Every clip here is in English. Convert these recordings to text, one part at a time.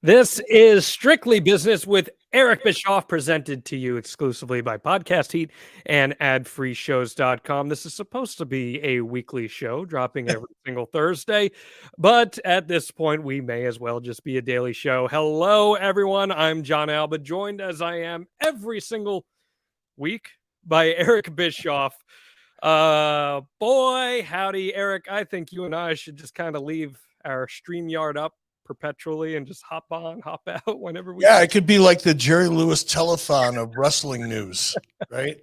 This is Strictly Business with Eric Bischoff, presented to you exclusively by Podcast Heat and adfreeshows.com. This is supposed to be a weekly show dropping every single Thursday, but at this point, we may as well just be a daily show. Hello, everyone. I'm Jon Alba, joined as I am every single week by Eric Bischoff. Boy, howdy, Eric. I think you and I should just kind of leave our StreamYard up perpetually and just hop on, hop out whenever we it could be like the Jerry Lewis telethon of wrestling news, right?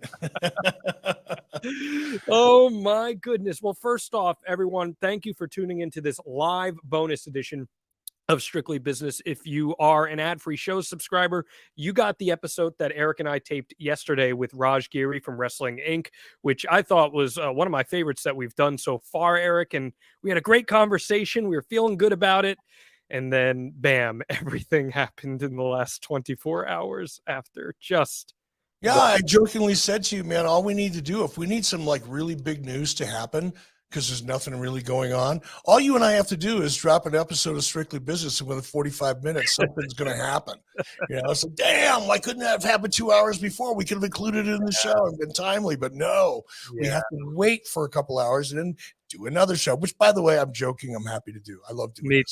Oh my goodness. Well, first off, everyone, thank you for tuning into this live bonus edition of Strictly Business. If you are an ad-free show subscriber, you got the episode that Eric and I taped yesterday with Raj Giri from Wrestling Inc., which I thought was one of my favorites that we've done so far, Eric. And we had a great conversation. We were feeling good about it. And then, bam, everything happened in the last 24 hours after just... Yeah, I jokingly said to you, man, all we need to do, if we need some like really big news to happen, because there's nothing really going on, all you and I have to do is drop an episode of Strictly Business, and within 45 minutes, something's going to happen. You know, so damn, why couldn't that have happened 2 hours before? We could have included it in the show and been timely, but no, we have to wait for a couple hours and then do another show, which, by the way, I'm joking, I'm happy to do. I love doing it.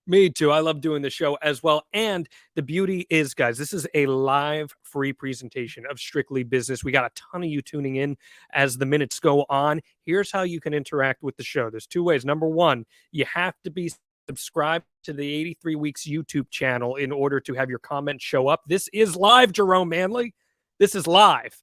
Me too. I love doing the show as well. And the beauty is, guys, this is a live free presentation of Strictly Business. We got a ton of you tuning in as the minutes go on. Here's how you can interact with the show. There's two ways. Number one, you have to be subscribed to the 83 Weeks YouTube channel in order to have your comments show up. This is live, Jerome Manley. This is live.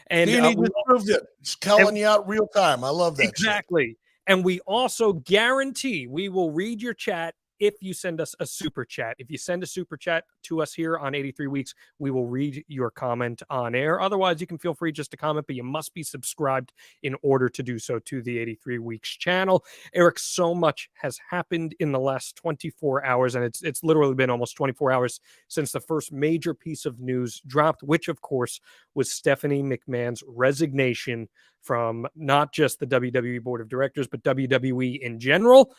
And we proved it. It's calling you out real time. I love that. Exactly. Shit. And we also guarantee we will read your chat if you send us a super chat. If you send a super chat to us here on 83 Weeks, we will read your comment on air. Otherwise, you can feel free just to comment, but you must be subscribed in order to do so to the 83 Weeks channel. Eric, so much has happened in the last 24 hours, and it's literally been almost 24 hours since the first major piece of news dropped, which, of course, was Stephanie McMahon's resignation from not just the WWE Board of Directors, but WWE in general.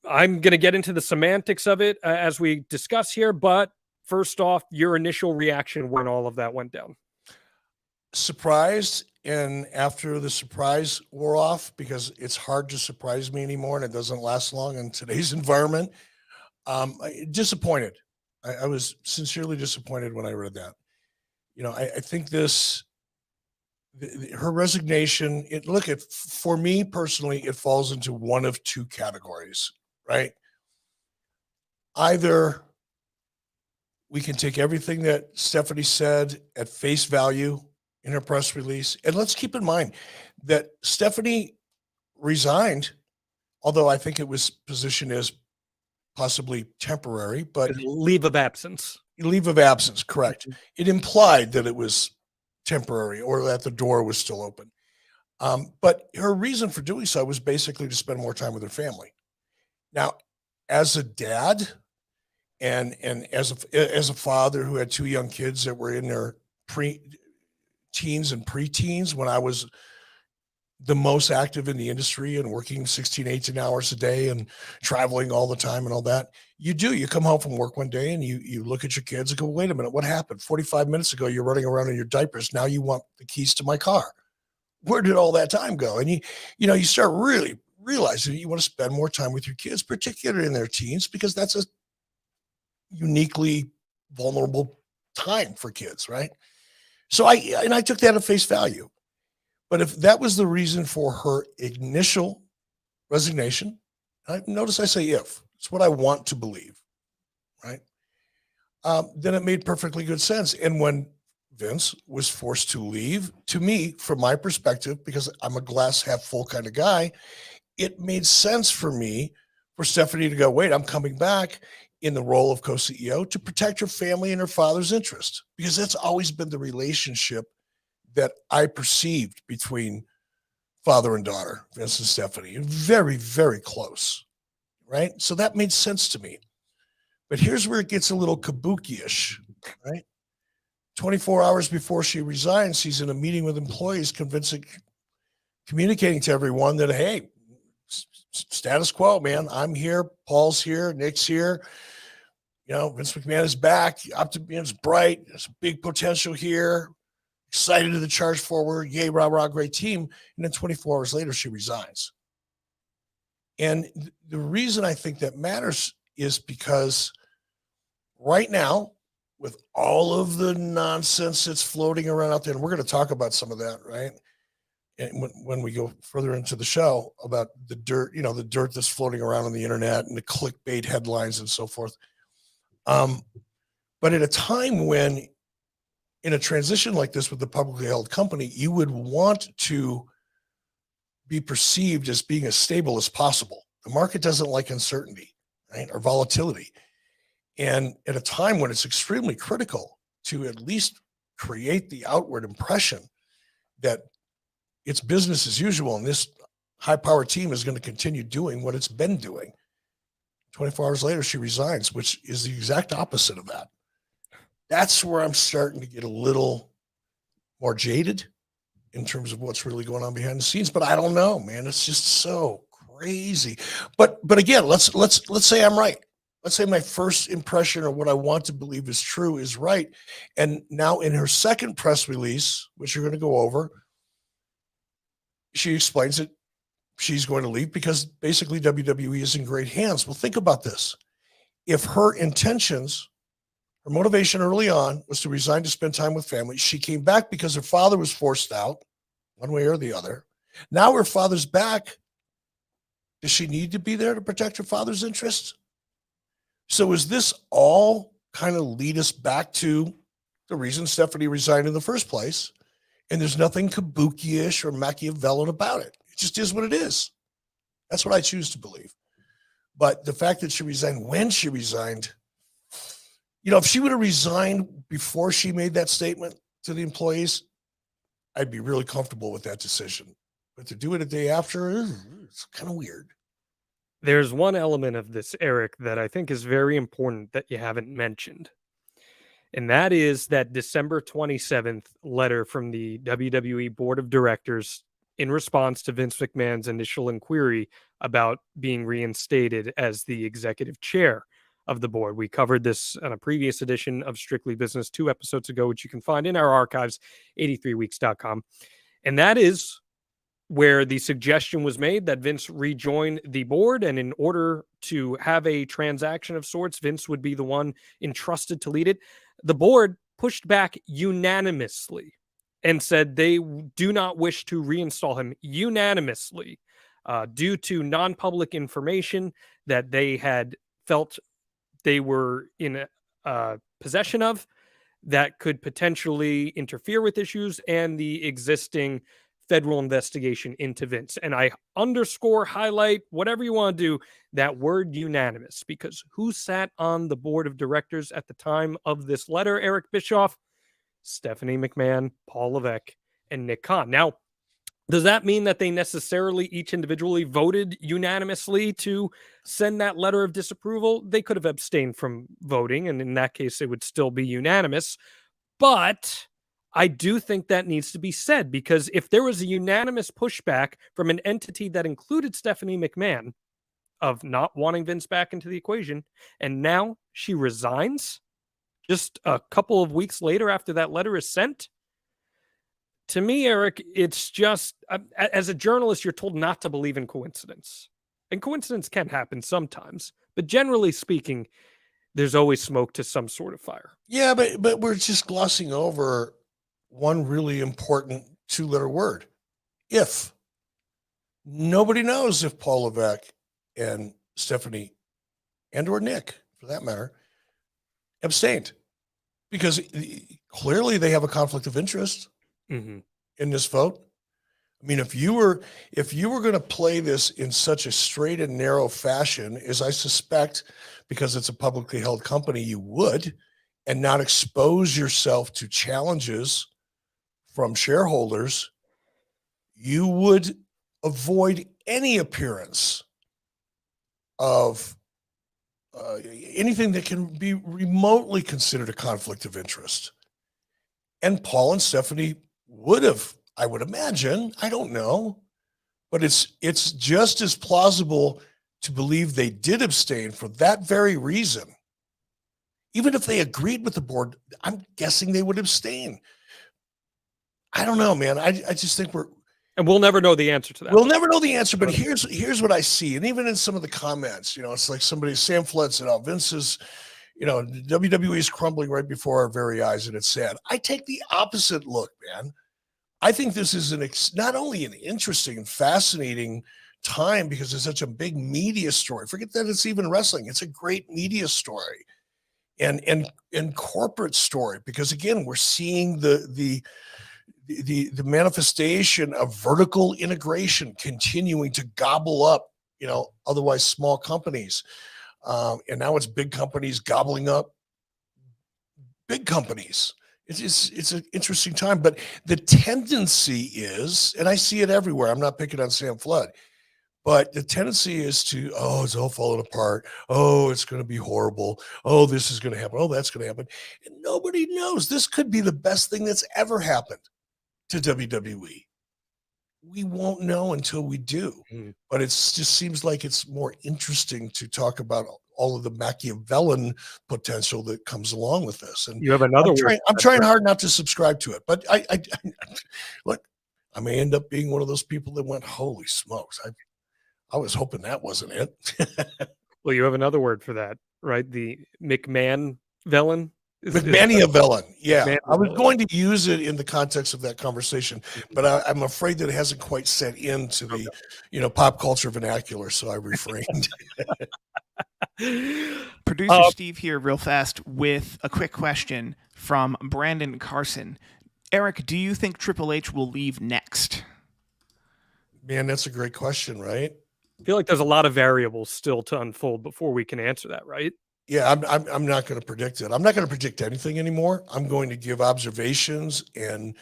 I'm going to get into the semantics of it as we discuss here, but first off, your initial reaction when all of that went down. Surprised, and after the surprise wore off, because it's hard to surprise me anymore, and it doesn't last long in today's environment, disappointed. I was sincerely disappointed when I read that. You know, I think her resignation, for me personally, it falls into one of two categories. Right? Either we can take everything that Stephanie said at face value in her press release, and let's keep in mind that Stephanie resigned, although I think it was positioned as possibly temporary, but leave of absence. Leave of absence, correct. It implied that it was temporary or that the door was still open. But her reason for doing so was basically to spend more time with her family. Now, as a dad and as a father who had two young kids that were in their teens and preteens when I was the most active in the industry and working 16, 18 hours a day and traveling all the time and all that, you come home from work one day and you look at your kids and go, wait a minute, what happened? 45 minutes ago, you're running around in your diapers. Now you want the keys to my car. Where did all that time go? And you start really realizing that you want to spend more time with your kids, particularly in their teens, because that's a uniquely vulnerable time for kids, right? So I took that at face value. But if that was the reason for her initial resignation, notice I say if, it's what I want to believe, right? Then it made perfectly good sense. And when Vince was forced to leave, to me, from my perspective, because I'm a glass half full kind of guy, it made sense for me for Stephanie to go, wait, I'm coming back in the role of co-CEO to protect her family and her father's interest, because that's always been the relationship that I perceived between father and daughter, Vince and Stephanie. Very, very close, right? So that made sense to me. But here's where it gets a little kabuki-ish, right? 24 hours before she resigns, she's in a meeting with employees communicating to everyone that, hey, status quo, man. I'm here. Paul's here. Nick's here. Vince McMahon is back. Optimism's bright. There's a big potential here. Excited to the charge forward. Yay, rah, rah, great team. And then 24 hours later, she resigns. And the reason I think that matters is because right now, with all of the nonsense that's floating around out there, and we're going to talk about some of that, right? And when we go further into the show about the dirt, the dirt that's floating around on the internet and the clickbait headlines and so forth. But at a time when, in a transition like this with the publicly held company, you would want to be perceived as being as stable as possible. The market doesn't like uncertainty, right, or volatility. And at a time when it's extremely critical to at least create the outward impression that it's business as usual and this high-powered team is going to continue doing what it's been doing. 24 hours later, she resigns, which is the exact opposite of that. That's where I'm starting to get a little more jaded in terms of what's really going on behind the scenes. But I don't know, man. It's just so crazy. But again, let's say I'm right. Let's say my first impression or what I want to believe is true is right. And now in her second press release, which you're going to go over, she explains that she's going to leave because basically WWE is in great hands. Well, think about this. If her intentions, her motivation early on was to resign to spend time with family, she came back because her father was forced out one way or the other. Now her father's back. Does she need to be there to protect her father's interests? So is this all kind of lead us back to the reason Stephanie resigned in the first place? And there's nothing kabuki-ish or Machiavellian about it. It just is what it is. That's what I choose to believe. But the fact that she resigned when she resigned, if she would have resigned before she made that statement to the employees, I'd be really comfortable with that decision. But to do it a day after, it's kind of weird. There's one element of this, Eric, that I think is very important that you haven't mentioned. And that is that December 27th letter from the WWE Board of Directors in response to Vince McMahon's initial inquiry about being reinstated as the executive chair of the board. We covered this on a previous edition of Strictly Business 2 episodes ago, which you can find in our archives, 83weeks.com. And that is where the suggestion was made that Vince rejoin the board. And in order to have a transaction of sorts, Vince would be the one entrusted to lead it. The board pushed back unanimously and said they do not wish to reinstall him unanimously due to non-public information that they had felt they were in possession of that could potentially interfere with issues and the existing federal investigation into Vince. And I underscore, highlight, whatever you want to do, that word unanimous, because who sat on the board of directors at the time of this letter, Eric Bischoff? Stephanie McMahon, Paul Levesque, and Nick Khan. Now, does that mean that they necessarily each individually voted unanimously to send that letter of disapproval? They could have abstained from voting, and in that case, it would still be unanimous. But I do think that needs to be said, because if there was a unanimous pushback from an entity that included Stephanie McMahon of not wanting Vince back into the equation, and now she resigns just a couple of weeks later after that letter is sent, to me, Eric, it's just, as a journalist, you're told not to believe in coincidence. And coincidence can happen sometimes, but generally speaking, there's always smoke to some sort of fire. Yeah, but we're just glossing over one really important two-letter word, if. Nobody knows if Paul Levesque and Stephanie and or Nick, for that matter, abstained, because clearly they have a conflict of interest in this vote. I mean, if you were going to play this in such a straight and narrow fashion, as I suspect, because it's a publicly held company, you would, and not expose yourself to challenges from shareholders, you would avoid any appearance of anything that can be remotely considered a conflict of interest. And Paul and Stephanie would have, I would imagine, I don't know, but it's just as plausible to believe they did abstain for that very reason Even if they agreed with the board, I'm guessing they would abstain. I don't know, man. I just think and we'll never know the answer to that. We'll never know the answer, but here's what I see. And even in some of the comments, it's like Sam Flood said, oh, Vince is, WWE is crumbling right before our very eyes, and it's sad. I take the opposite look, man. I think this is not only an interesting and fascinating time because it's such a big media story. Forget that it's even wrestling. It's a great media story and corporate story, because again, we're seeing the manifestation of vertical integration continuing to gobble up, otherwise small companies. And now it's big companies gobbling up big companies. It's an interesting time, but the tendency is, and I see it everywhere. I'm not picking on Sam Flood, but the tendency is to, oh, it's all falling apart. Oh, it's going to be horrible. Oh, this is going to happen. Oh, that's going to happen. And nobody knows. This could be the best thing that's ever happened to WWE. We won't know until we do, but it just seems like it's more interesting to talk about all of the Machiavellian potential that comes along with this. And you have another I'm trying hard not to subscribe to it, but I look, I may end up being one of those people that went, holy smokes. I was hoping that wasn't it. Well, you have another word for that, right? The McMahon villain. McMahon. Yeah. I was going to use it in the context of that conversation, but I'm afraid that it hasn't quite set into the, pop culture vernacular. So I refrained. Producer Steve here real fast with a quick question from Brandon Carson. Eric, do you think Triple H will leave next? Man, that's a great question, right? I feel like there's a lot of variables still to unfold before we can answer that, right? Yeah, I'm not going to predict it. I'm not going to predict anything anymore. I'm going to give observations and,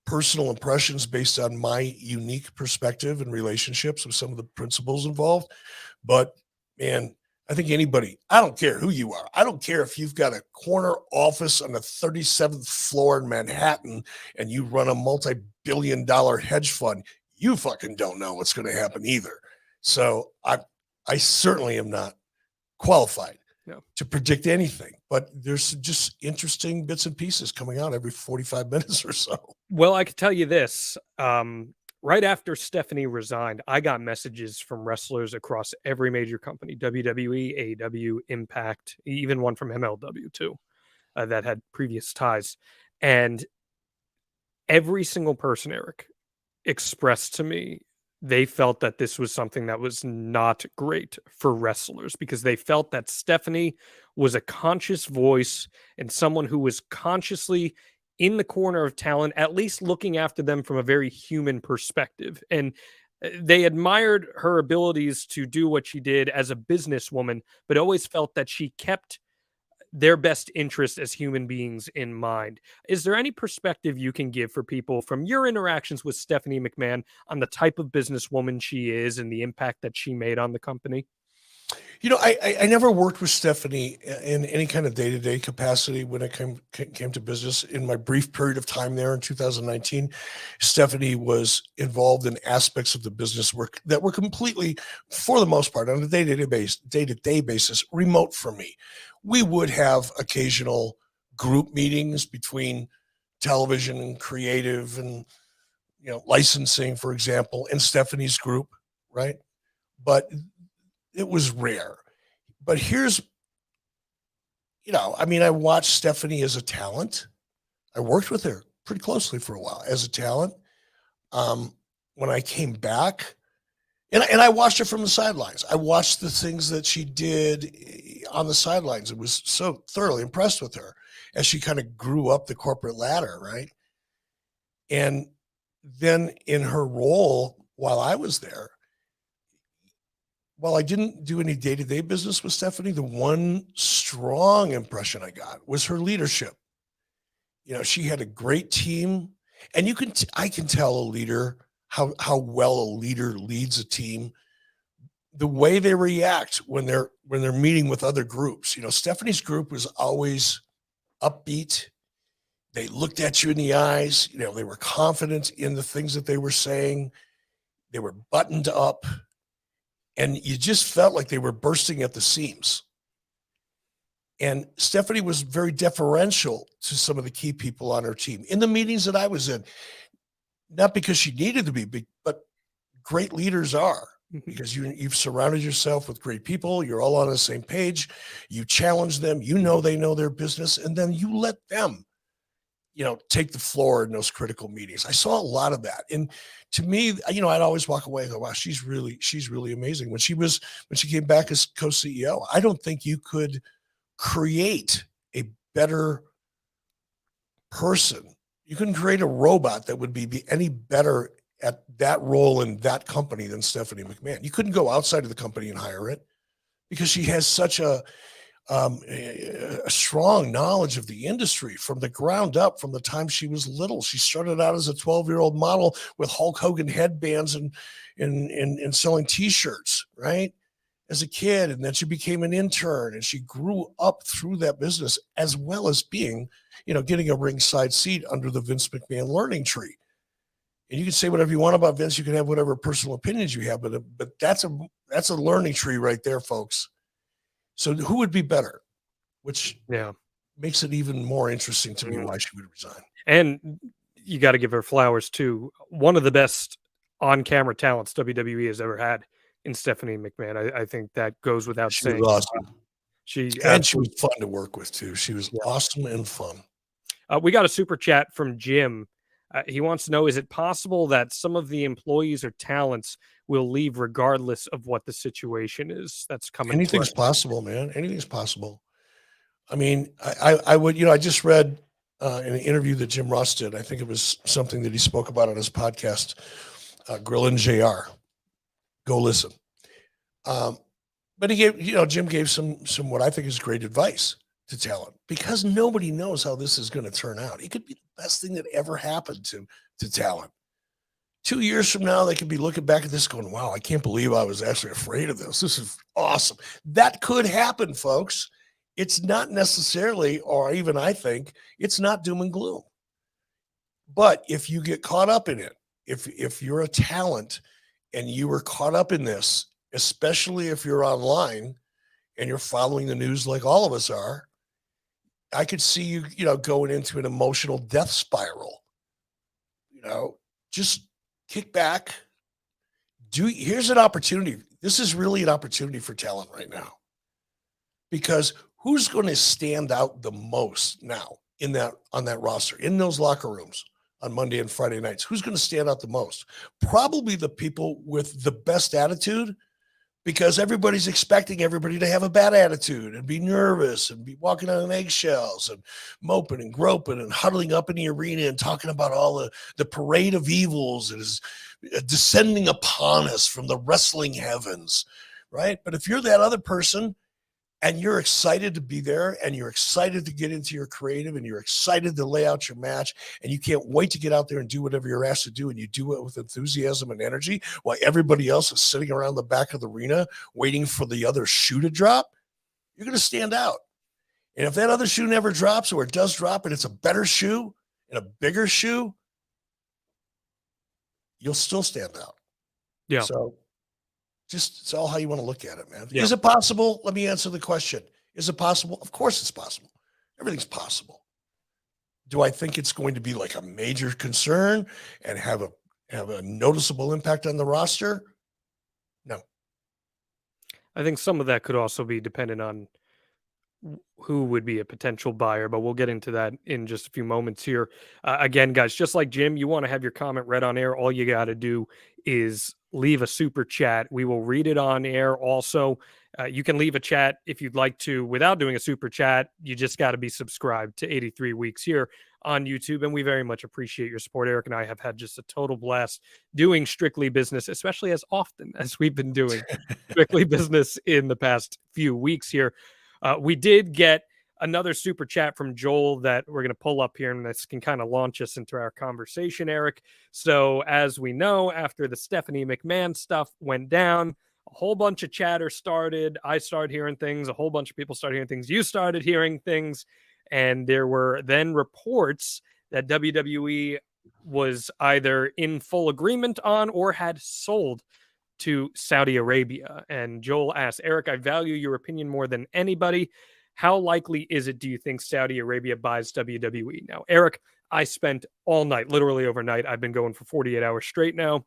personal impressions based on my unique perspective and relationships with some of the principles involved. But man, I think anybody, I don't care who you are. I don't care if you've got a corner office on the 37th floor in Manhattan and you run a multi-billion-dollar hedge fund. You fucking don't know what's going to happen either. So I certainly am not qualified to predict anything, but there's just interesting bits and pieces coming out every 45 minutes or so. Well, I can tell you this. Right after Stephanie resigned, I got messages from wrestlers across every major company, WWE, AEW, Impact, even one from MLW too, that had previous ties. And every single person, Eric, expressed to me they felt that this was something that was not great for wrestlers because they felt that Stephanie was a conscious voice and someone who was consciously in the corner of talent, at least looking after them from a very human perspective. And they admired her abilities to do what she did as a businesswoman, but always felt that she kept their best interest as human beings in mind. Is there any perspective you can give for people from your interactions with Stephanie McMahon on the type of businesswoman she is and the impact that she made on the company? I never worked with Stephanie in any kind of day-to-day capacity when it came to business. In my brief period of time there in 2019, Stephanie was involved in aspects of the business work that were completely, for the most part, on a day-to-day basis, remote from me. We would have occasional group meetings between television and creative and, licensing, for example, and Stephanie's group, right? But it was rare. But here's, I watched Stephanie as a talent. I worked with her pretty closely for a while as a talent. When I came back, and I watched her from the sidelines. I watched the things that she did on the sidelines. I was so thoroughly impressed with her as she kind of grew up the corporate ladder, right? And then in her role while I was there, while I didn't do any day-to-day business with Stephanie, the one strong impression I got was her leadership. She had a great team, and I can tell a leader how well a leader leads a team, the way they react when they're meeting with other groups. Stephanie's group was always upbeat. They looked at you in the eyes. They were confident in the things that they were saying. They were buttoned up. And you just felt like they were bursting at the seams. And Stephanie was very deferential to some of the key people on her team in the meetings that I was in, not because she needed to be, but great leaders are, because you've surrounded yourself with great people. You're all on the same page. You challenge them. They know their business, and then you let them, take the floor in those critical meetings. I saw a lot of that. And to me, I'd always walk away and go, wow, she's really amazing. When she came back as co-CEO, I don't think you could create a better person. You couldn't create a robot that would be any better at that role in that company than Stephanie McMahon. You couldn't go outside of the company and hire it, because she has such a strong knowledge of the industry from the ground up, from the time she was little. She started out as a 12-year-old model with Hulk Hogan headbands and selling T-shirts, right, as a kid. And then she became an intern, and she grew up through that business, as well as being, getting a ringside seat under the Vince McMahon learning tree. And you can say whatever you want about Vince. You can have whatever personal opinions you have, but that's a learning tree right there, folks. So who would be better? Which makes it even more interesting to me why she would resign. And you got to give her flowers too. One of the best on-camera talents WWE has ever had in Stephanie McMahon. I think that goes without saying. Was awesome. She was fun to work with too. She was awesome and fun. We got a super chat from Jim. He wants to know, is it possible that some of the employees or talents will leave regardless of what the situation is that's coming? Anything's possible, man. Anything's possible. I mean, I would, I just read in an interview that Jim Ross did. I think it was something that he spoke about on his podcast, Grillin' JR. Go listen. But he gave, Jim gave some what I think is great advice to talent, because nobody knows how this is going to turn out. It could be the best thing that ever happened to talent. 2 years from now, they could be looking back at this going, wow, I can't believe I was actually afraid of this. This is awesome. That could happen, folks. It's not necessarily, or even I think, it's not doom and gloom. But if you get caught up in it, if you're a talent and you were caught up in this, especially if you're online and you're following the news like all of us are, I could see you, going into an emotional death spiral. Just kick back. Here's an opportunity. This is really an opportunity for talent right now, because who's going to stand out the most now on that roster, in those locker rooms on Monday and Friday nights? Who's going to stand out the most? Probably the people with the best attitude, because everybody's expecting everybody to have a bad attitude and be nervous and be walking on eggshells and moping and groping and huddling up in the arena and talking about all the parade of evils that is descending upon us from the wrestling heavens, right? But if you're that other person and you're excited to be there, and you're excited to get into your creative, and you're excited to lay out your match, and you can't wait to get out there and do whatever you're asked to do, and you do it with enthusiasm and energy while everybody else is sitting around the back of the arena waiting for the other shoe to drop, you're going to stand out. And if that other shoe never drops, or it does drop and it's a better shoe and a bigger shoe, you'll still stand out. Yeah. So it's all how you want to look at it, man. Yeah. Is it possible? Let me answer the question. Is it possible? Of course it's possible. Everything's possible. Do I think it's going to be like a major concern and have a noticeable impact on the roster? No. I think some of that could also be dependent on who would be a potential buyer, but we'll get into that in just a few moments here. Again, guys, just like Jim, you want to have your comment read on air. All you got to do is leave a super chat. We will read it on air. Also, you can leave a chat if you'd like to without doing a super chat. You just got to be subscribed to 83 Weeks here on YouTube, and we very much appreciate your support. Eric and I have had just a total blast doing Strictly Business, especially as often as we've been doing Strictly Business in the past few weeks here. We did get another super chat from Joel that we're going to pull up here, and this can kind of launch us into our conversation, Eric. So as we know, after the Stephanie McMahon stuff went down, a whole bunch of chatter started. I started hearing things. A whole bunch of people started hearing things. You started hearing things. And there were then reports that WWE was either in full agreement on or had sold to Saudi Arabia. And Joel asked, Eric, I value your opinion more than anybody. How likely is it, do you think, Saudi Arabia buys WWE? Now, Eric, I spent all night, literally overnight. I've been going for 48 hours straight now,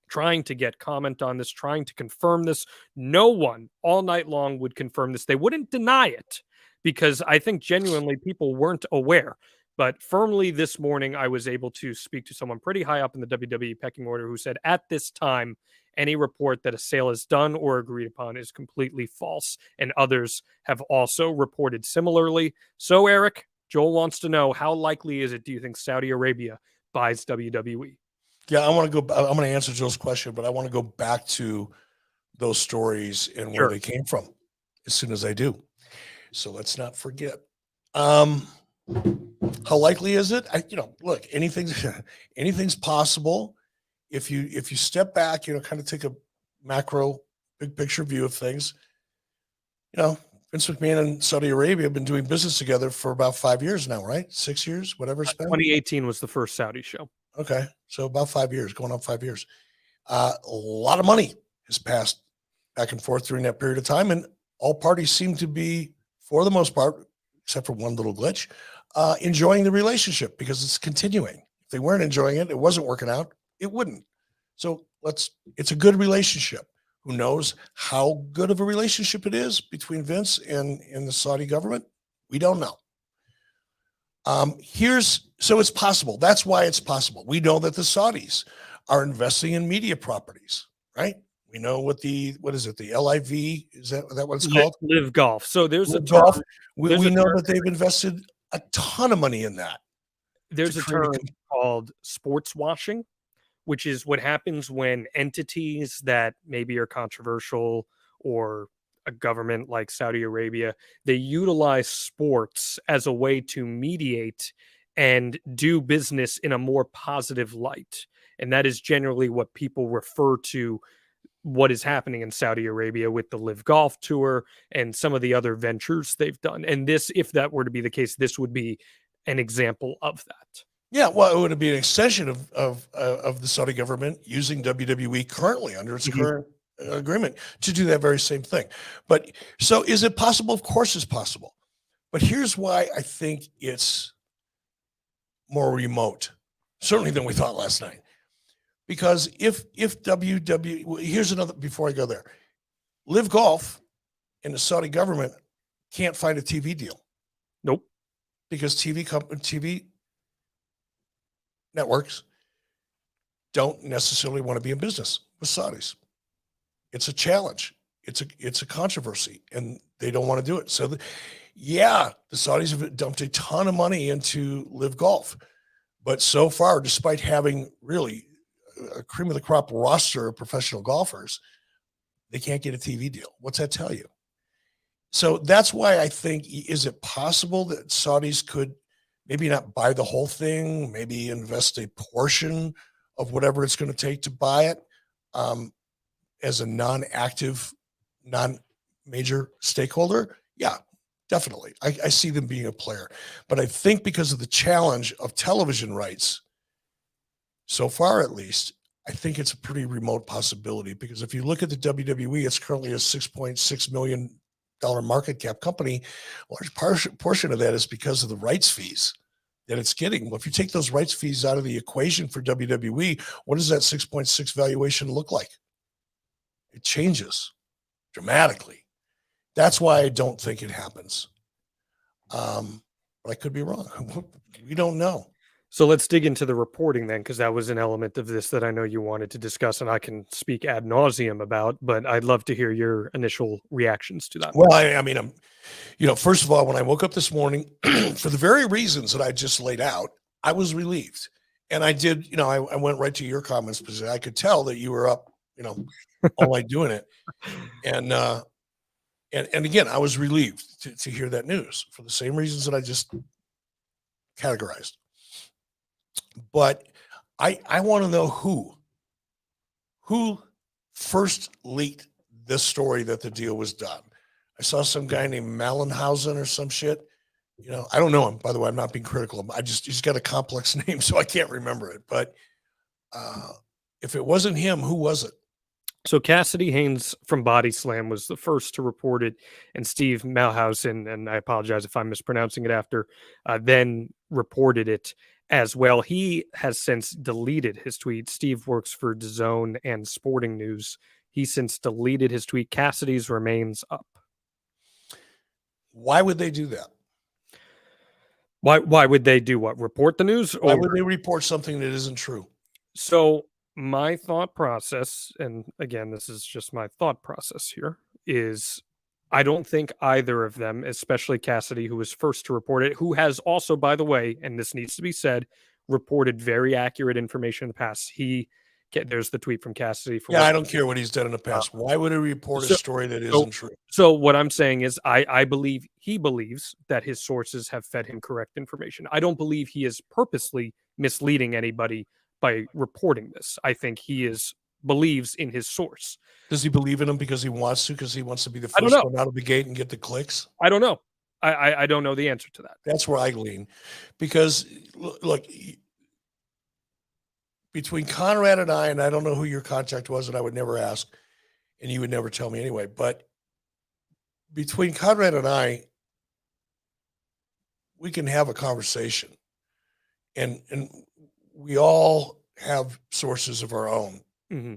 trying to get comment on this, trying to confirm this. No one all night long would confirm this. They wouldn't deny it because I think genuinely people weren't aware. But firmly this morning, I was able to speak to someone pretty high up in the WWE pecking order who said at this time, any report that a sale is done or agreed upon is completely false. And others have also reported similarly. So, Eric, Joel wants to know, how likely is it, do you think, Saudi Arabia buys WWE? Yeah, I'm going to answer Joe's question, but I want to go back to those stories and where they came from as soon as I do. So let's not forget. How likely is it? Look, anything's possible. If you step back, kind of take a macro, big picture view of things. Vince McMahon and Saudi Arabia have been doing business together for about 5 years now, right? 6 years, whatever it's been. 2018 was the first Saudi show. Okay, so about 5 years, going on 5 years. A lot of money has passed back and forth during that period of time, and all parties seem to be, for the most part, except for one little glitch, enjoying the relationship because it's continuing. If they weren't enjoying it, it wasn't working out, it wouldn't. So it's a good relationship. Who knows how good of a relationship it is between Vince and the Saudi government? We don't know. So it's possible. That's why it's possible. We know that the Saudis are investing in media properties, right? We know what is it? The LIV, is that what it's called? Live Golf. So there's Live a Golf. term. We know that they've invested a ton of money in that. There's a term called sports washing, which is what happens when entities that maybe are controversial or a government like Saudi Arabia, they utilize sports as a way to mediate and do business in a more positive light. And that is generally what people refer to what is happening in Saudi Arabia with the Live Golf Tour and some of the other ventures they've done. And this, if that were to be the case, this would be an example of that. Yeah, well, it would be an extension of the Saudi government using WWE currently under its current agreement to do that very same thing. But so is it possible? Of course it's possible. But here's why I think it's more remote, certainly than we thought last night. Because if WWE, here's another, before I go there, Live Golf and the Saudi government can't find a TV deal. Nope. Because TV networks don't necessarily want to be in business with Saudis. It's a challenge. It's a controversy, and they don't want to do it. So, the Saudis have dumped a ton of money into Live Golf, but so far, despite having really a cream of the crop roster of professional golfers, they can't get a TV deal. What's that tell you? So that's why I think, is it possible that Saudis could maybe not buy the whole thing, maybe invest a portion of whatever it's going to take to buy it as a non-active, non-major stakeholder? Yeah, definitely. I see them being a player. But I think because of the challenge of television rights, so far at least, I think it's a pretty remote possibility, because if you look at the WWE, it's currently a $6.6 million market cap company. A large portion of that is because of the rights fees that it's getting. Well, if you take those rights fees out of the equation for WWE, what does that 6.6 valuation look like? It changes dramatically. That's why I don't think it happens. But I could be wrong. We don't know. So let's dig into the reporting then, because that was an element of this that I know you wanted to discuss, and I can speak ad nauseum about, but I'd love to hear your initial reactions to that. Well, I mean, first of all, when I woke up this morning, for the very reasons that I just laid out, I was relieved. And I did, I went right to your comments because I could tell that you were up, all night doing it. And again, I was relieved to hear that news for the same reasons that I just categorized. But I want to know who first leaked this story that the deal was done. I saw some guy named Mallenhausen or some shit. I don't know him, by the way. I'm not being critical of him. He's got a complex name, so I can't remember it. But if it wasn't him, who was it? So Cassidy Haynes from Body Slam was the first to report it, and Steve Malhausen, and I apologize if I'm mispronouncing it after, then reported it as well. He has since deleted his tweet. Steve works for DAZN and Sporting News. He since deleted his tweet. Cassidy's remains up. Why would they do that? Why would they do what? Report the news? Why would they report something that isn't true? So my thought process, and again, this is just my thought process here, is I don't think either of them, especially Cassidy, who was first to report it, who has also, by the way, and this needs to be said, reported very accurate information in the past. There's the tweet from Cassidy. I don't care what he's done in the past. Why would he report a story that isn't true? So what I'm saying is I believe he believes that his sources have fed him correct information. I don't believe he is purposely misleading anybody by reporting this. I think he believes in his source. Does he believe in him because he wants to be the first one out of the gate and get the clicks? I don't know. I don't know the answer to that. That's where I lean. Because, look, between Conrad and I don't know who your contact was, and I would never ask, and you would never tell me anyway, but between Conrad and I, we can have a conversation. And we all have sources of our own. Mm-hmm.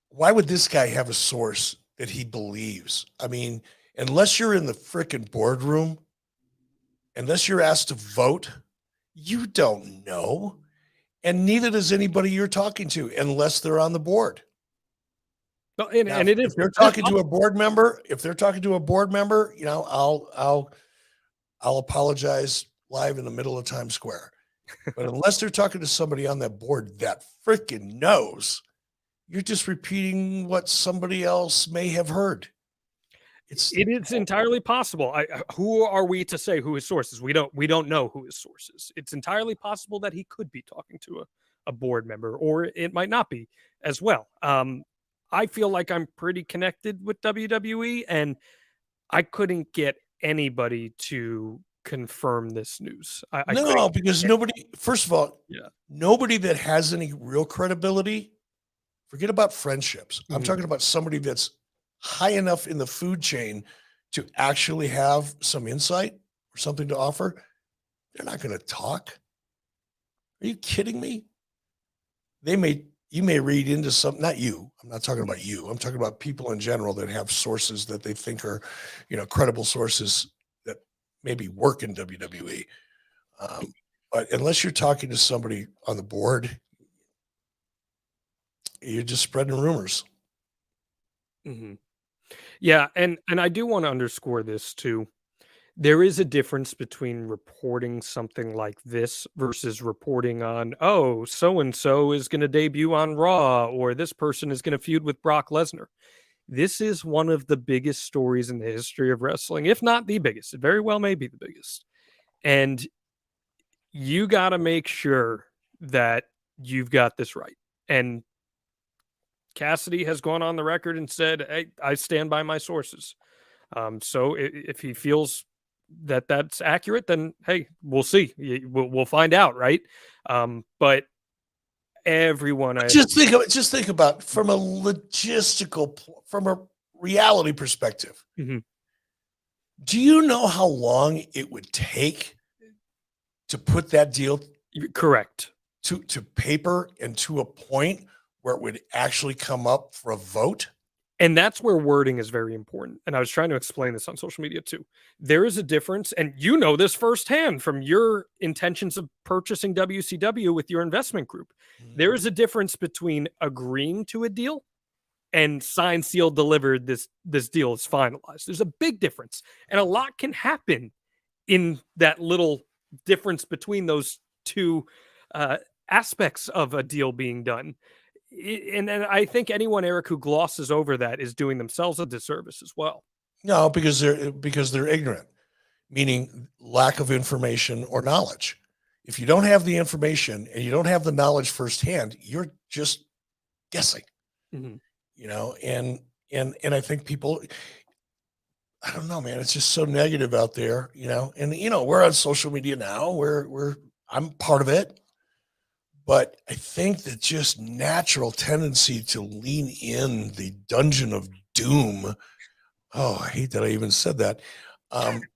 Why would this guy have a source that he believes? I mean, unless you're in the frickin' boardroom, unless you're asked to vote, you don't know. And neither does anybody you're talking to, unless they're on the board. Well, and it is. If they're talking to a board member, I'll apologize live in the middle of Times Square. But unless they're talking to somebody on that board that freaking knows, you're just repeating what somebody else may have heard. It is entirely possible. Who are we to say who his sources? We don't know who his sources. It's entirely possible that he could be talking to a board member, or it might not be as well. I feel like I'm pretty connected with WWE, and I couldn't get anybody to confirm this news. Because nobody, first of all, nobody that has any real credibility, forget about friendships. I'm talking about somebody that's high enough in the food chain to actually have some insight or something to offer. They're not going to talk. Are you kidding me? You may read into something, not you. I'm not talking about you. I'm talking about people in general that have sources that they think are, credible sources that maybe work in WWE. But unless you're talking to somebody on the board, you're just spreading rumors. Mm-hmm. Yeah, and I do want to underscore this too. There is a difference between reporting something like this versus reporting on, oh, so-and-so is going to debut on Raw, or this person is going to feud with Brock Lesnar. This is one of the biggest stories in the history of wrestling, if not the biggest. It very well may be the biggest. And you got to make sure that you've got this right. And Cassidy has gone on the record and said, hey, I stand by my sources. So if he feels that that's accurate, then hey, we'll see. We'll find out, right? But everyone, just think about from a logistical, from a reality perspective. Mm-hmm. Do you know how long it would take to put that deal correct to paper and to a point where it would actually come up for a vote? And that's where wording is very important. And I was trying to explain this on social media too. There is a difference, and you know this firsthand from your intentions of purchasing WCW with your investment group. Mm-hmm. There is a difference between agreeing to a deal and signed, sealed, delivered, this deal is finalized. There's a big difference. And a lot can happen in that little difference between those two aspects of a deal being done. And I think anyone, Eric, who glosses over that is doing themselves a disservice as well. No, because they're ignorant, meaning lack of information or knowledge. If you don't have the information and you don't have the knowledge firsthand, you're just guessing. Mm-hmm. And I think people, I don't know, man, it's just so negative out there, and we're on social media now. I'm part of it. But I think that just natural tendency to lean in the dungeon of doom. Oh, I hate that I even said that.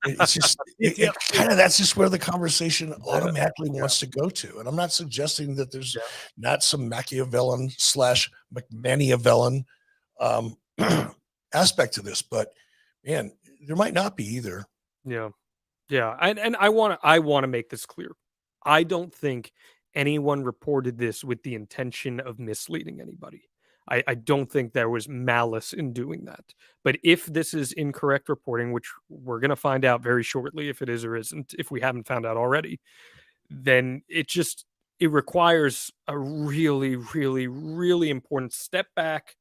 It's just Yeah. kind of, that's just where the conversation automatically Yeah. wants to go to. And I'm not suggesting that there's Yeah. not some Machiavellian / McMahoniavellian aspect to this, but man, there might not be either. Yeah. Yeah. And I want to make this clear. I don't think anyone reported this with the intention of misleading anybody. I don't think there was malice in doing that. But if this is incorrect reporting, which we're going to find out very shortly if it is or isn't, if we haven't found out already, then it requires a really, really, really important step back,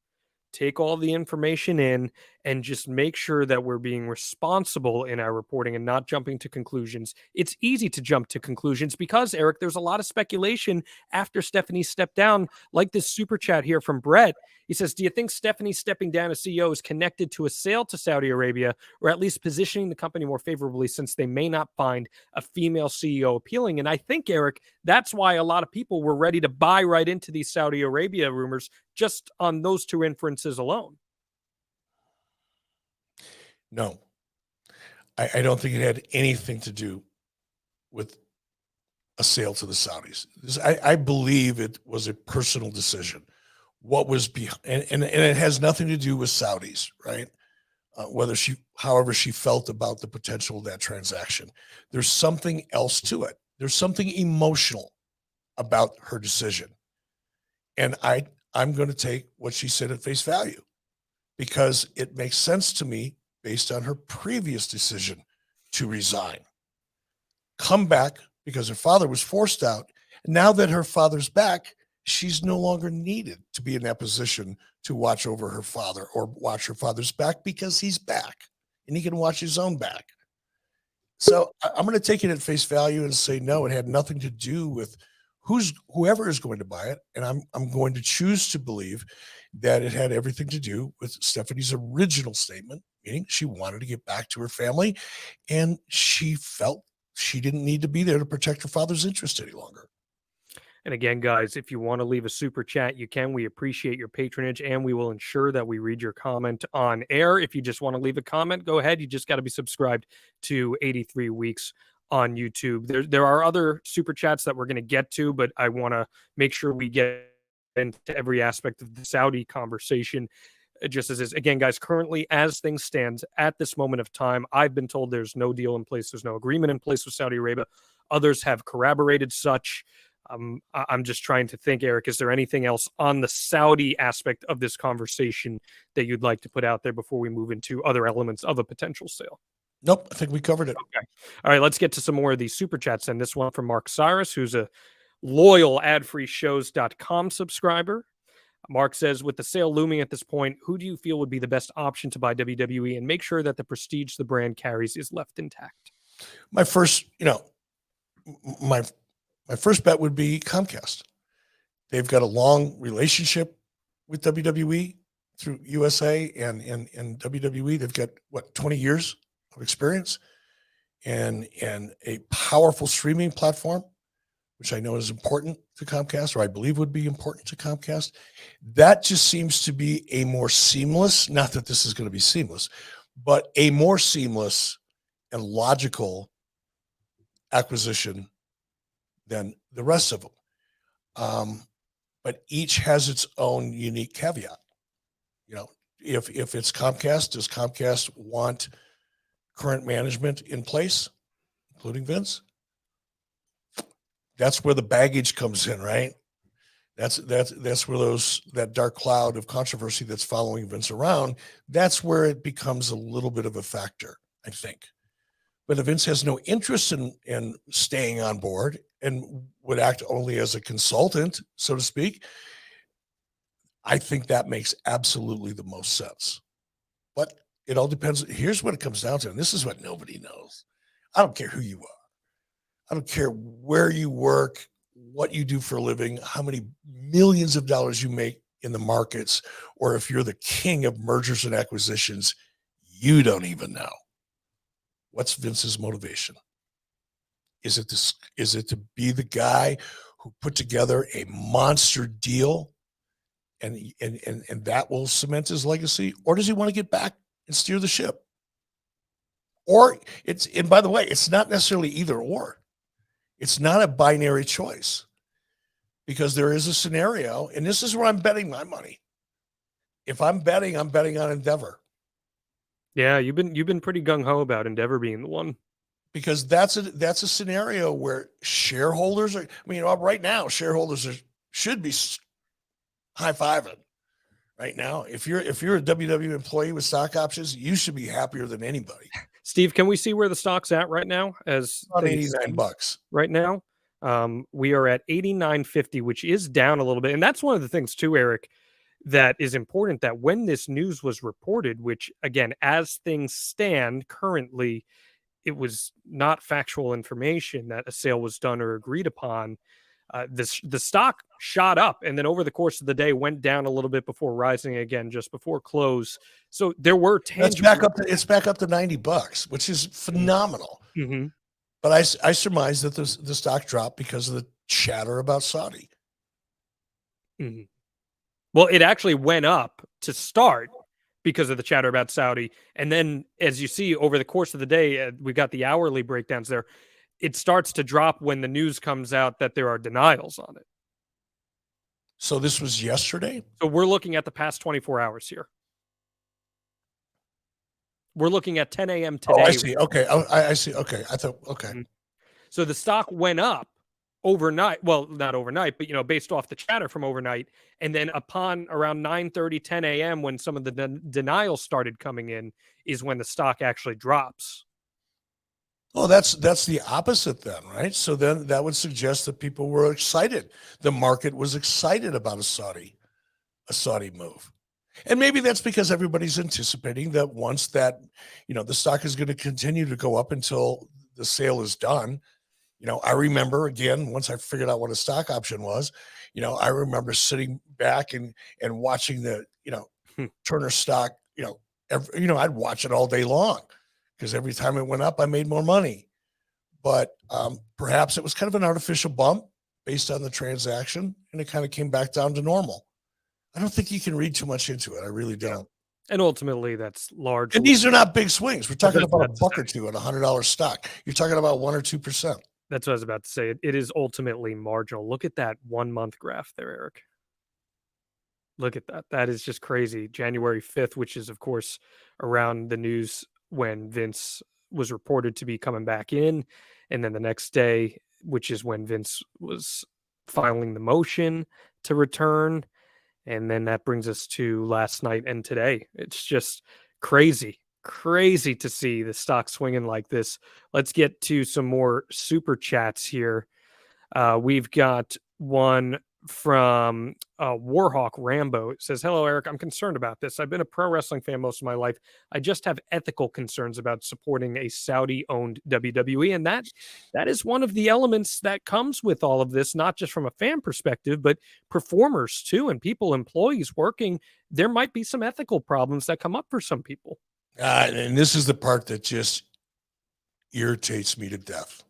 take all the information in, and just make sure that we're being responsible in our reporting and not jumping to conclusions. It's easy to jump to conclusions because, Eric, there's a lot of speculation after Stephanie stepped down, like this super chat here from Brett. He says, do you think Stephanie stepping down as CEO is connected to a sale to Saudi Arabia, or at least positioning the company more favorably since they may not find a female CEO appealing? And I think, Eric, that's why a lot of people were ready to buy right into these Saudi Arabia rumors just on those two inferences alone. No, I don't think it had anything to do with a sale to the Saudis. I believe it was a personal decision. What was behind, and it has nothing to do with Saudis, right? However she felt about the potential of that transaction. There's something else to it. There's something emotional about her decision. And I'm going to take what she said at face value because it makes sense to me based on her previous decision to resign, come back because her father was forced out. Now that her father's back, she's no longer needed to be in that position to watch over her father or watch her father's back because he's back and he can watch his own back. So I'm going to take it at face value and say, no, it had nothing to do with whoever is going to buy it. And I'm going to choose to believe that it had everything to do with Stephanie's original statement, meaning she wanted to get back to her family and she felt she didn't need to be there to protect her father's interest any longer. And again, guys, if you want to leave a super chat, you can. We appreciate your patronage and we will ensure that we read your comment on air. If you just want to leave a comment, go ahead. You just got to be subscribed to 83 Weeks on YouTube. There are other super chats that we're going to get to, but I want to make sure we get into every aspect of the Saudi conversation. Just as is, again, guys, currently as things stand at this moment of time, I've been told there's no deal in place. There's no agreement in place with Saudi Arabia. Others have corroborated such. I'm just trying to think, Eric, is there anything else on the Saudi aspect of this conversation that you'd like to put out there before we move into other elements of a potential sale? Nope, I think we covered it. Okay. All right, let's get to some more of these super chats. And this one from Mark Cyrus, who's a loyal adfreeshows.com subscriber. Mark says, with the sale looming at this point, who do you feel would be the best option to buy WWE and make sure that the prestige the brand carries is left intact? My first bet would be Comcast. They've got a long relationship with WWE through USA and WWE. They've got 20 years of experience and a powerful streaming platform, which I know is important to Comcast, or I believe would be important to Comcast. That just seems to be a more seamless, not that this is going to be seamless, but a more seamless and logical acquisition than the rest of them. But each has its own unique caveat. If it's Comcast, does Comcast want current management in place, including Vince? That's where the baggage comes in, right? That's where that dark cloud of controversy that's following Vince around, that's where it becomes a little bit of a factor, I think. But if Vince has no interest in staying on board and would act only as a consultant, so to speak, I think that makes absolutely the most sense. But it all depends. Here's what it comes down to, and this is what nobody knows. I don't care who you are. I don't care where you work, what you do for a living, how many millions of dollars you make in the markets, or if you're the king of mergers and acquisitions, you don't even know. What's Vince's motivation? Is it to be the guy who put together a monster deal and that will cement his legacy? Or does he want to get back and steer the ship? Or and by the way, it's not necessarily either or. It's not a binary choice, because there is a scenario, and this is where I'm betting my money. If I'm betting on Endeavor. Yeah, you've been pretty gung ho about Endeavor being the one, because that's a scenario where shareholders are. I mean, right now shareholders should be high-fiving. Right now, if you're a WWE employee with stock options, you should be happier than anybody. Steve, can we see where the stock's at right now? As About $89 right now. We are at 89.50, which is down a little bit. And that's one of the things too, Eric, that is important, that when this news was reported, which again, as things stand currently, it was not factual information that a sale was done or agreed upon. The stock shot up, and then over the course of the day went down a little bit before rising again just before close. So there were tangible. It's back up to $90, which is phenomenal. Mm-hmm. But I surmise that the stock dropped because of the chatter about Saudi. Mm-hmm. Well, it actually went up to start because of the chatter about Saudi, and then as you see over the course of the day, we got the hourly breakdowns there. It starts to drop when the news comes out that there are denials on it. So this was yesterday? So we're looking at the past 24 hours here. We're looking at 10 a.m. today. Oh, I see. Okay. I see. Okay. I thought, okay. Mm-hmm. So the stock went up overnight. Well, not overnight, but, based off the chatter from overnight. And then upon around 9:30, 10 a.m., when some of the denials started coming in, is when the stock actually drops. Oh, that's the opposite then, right? So then that would suggest that people were excited. The market was excited about a Saudi move. And maybe that's because everybody's anticipating that once that, the stock is going to continue to go up until the sale is done. I remember, again, once I figured out what a stock option was, I remember sitting back and watching the, Turner stock, I'd watch it all day long, because every time it went up, I made more money. But perhaps it was kind of an artificial bump based on the transaction, and it kind of came back down to normal. I don't think you can read too much into it. I really don't. And ultimately, that's large. And these are not big swings. We're talking about a buck or two at $100 stock. You're talking about 1 or 2%. That's what I was about to say. It is ultimately marginal. Look at that 1 month graph there, Eric. Look at that. That is just crazy. January 5th, which is, of course, around the news when Vince was reported to be coming back in. And then the next day, which is when Vince was filing the motion to return. And then that brings us to last night and today. It's just crazy to see the stock swinging like this. Let's get to some more super chats here. We've got one from Warhawk Rambo. It says, "Hello, Eric. I'm concerned about this. I've been a pro wrestling fan most of my life. I just have ethical concerns about supporting a Saudi-owned WWE, and that is one of the elements that comes with all of this, not just from a fan perspective, but performers too, and people, employees working. There might be some ethical problems that come up for some people." And this is the part that just irritates me to death.